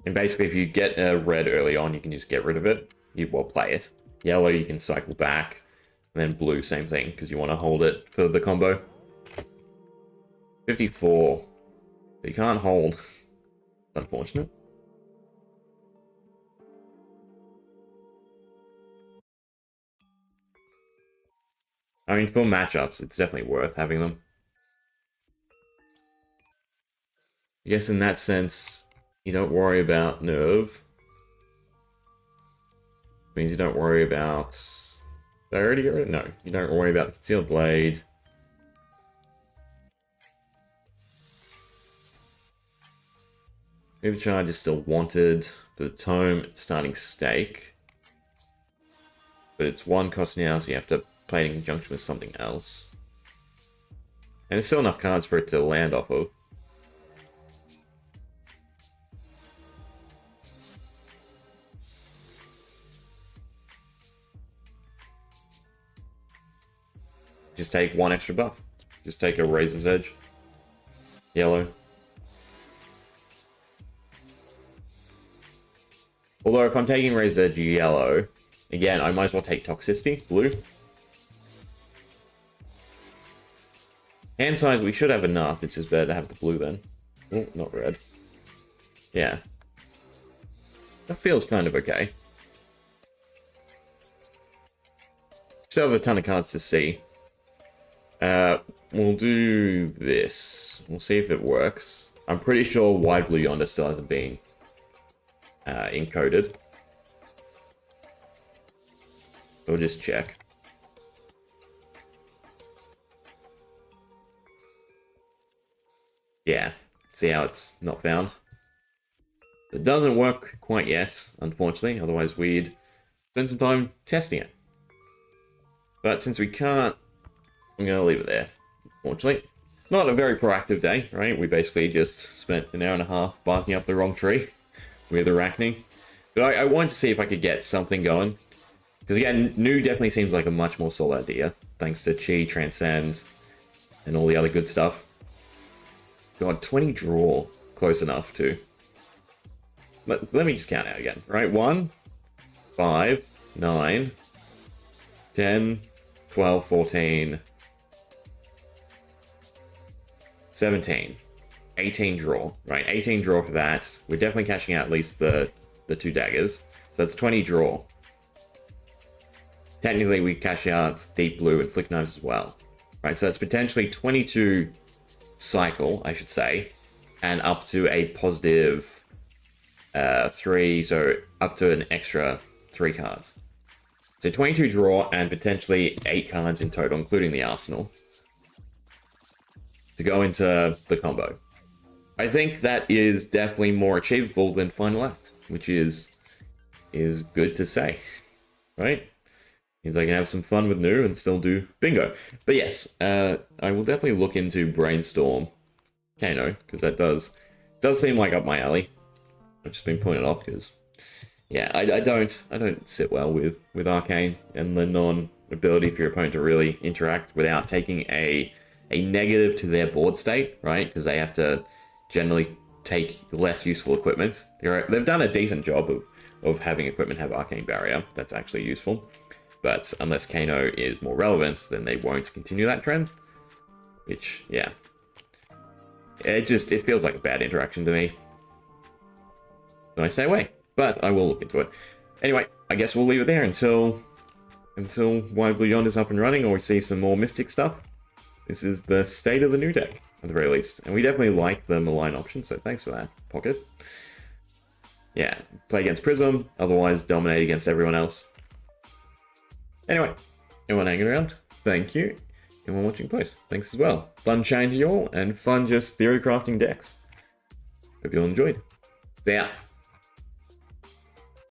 And basically, if you get a red early on, you can just get rid of it. You will play it. Yellow, you can cycle back. And then blue, same thing, because you want to hold it for the combo. 54. But you can't hold. Unfortunate. I mean, for matchups, it's definitely worth having them. I guess in that sense, you don't worry about nerve. Means you don't worry about... Did I already get rid of it? No, you don't worry about the concealed blade. Move charge is still wanted. For the tome, it's starting stake. But it's 1 cost now, so you have to play it in conjunction with something else. And there's still enough cards for it to land off of. Just take 1 extra buff. Just take a Razor's Edge. Yellow. Although if I'm taking Razor's Edge yellow, again, I might as well take Toxicity, blue. Hand size, we should have enough. It's just better to have the blue then. Oh, not red. Yeah. That feels kind of okay. Still have a ton of cards to see. We'll do this. We'll see if it works. I'm pretty sure Wide Blue Yonder still hasn't been encoded. We'll just check. Yeah, see how it's not found. It doesn't work quite yet, unfortunately, otherwise we'd spend some time testing it. But since we can't, I'm going to leave it there, unfortunately. Not a very proactive day, right? We basically just spent an hour and a half barking up the wrong tree with Arachne. But I wanted to see if I could get something going. Because again, New definitely seems like a much more solid idea, thanks to Chi, Transcend, and all the other good stuff. God, 20 draw. Close enough, too. Let me just count out again, right? 1, 5, 9, 10, 12, 14, 17, 18 draw, right? 18 draw for that. We're definitely cashing out at least the 2 daggers. So that's 20 draw. Technically, we cash out Deep Blue and Flick Knives as well, right? So that's potentially 22 cycle, I should say, and up to a positive 3, so up to an extra 3 cards. So 22 draw and potentially 8 cards in total, including the arsenal, to go into the combo. I think that is definitely more achievable than Final Act, which is good to say, right? Means I can have some fun with New and still do bingo. But yes, I will definitely look into Brainstorm Kano, because that does seem like up my alley. I've just been pointed off because, yeah, I don't sit well with Arcane and the non-ability for your opponent to really interact without taking a negative to their board state, right? Because they have to generally take less useful equipment. They've done a decent job of having equipment have Arcane Barrier. That's actually useful. But unless Kano is more relevant, then they won't continue that trend. Which, yeah. It feels like a bad interaction to me. So I stay away. But I will look into it. Anyway, I guess we'll leave it there until Wide Blue Yonder's up and running, or we see some more Mystic stuff. This is the state of the New deck, at the very least. And we definitely like the malign option, so thanks for that, Pocket. Yeah, play against Prism, otherwise dominate against everyone else. Anyway, everyone hanging around, thank you. Everyone watching post, thanks as well. Fun chatting to you all, and fun just theory crafting decks. Hope you all enjoyed. See ya.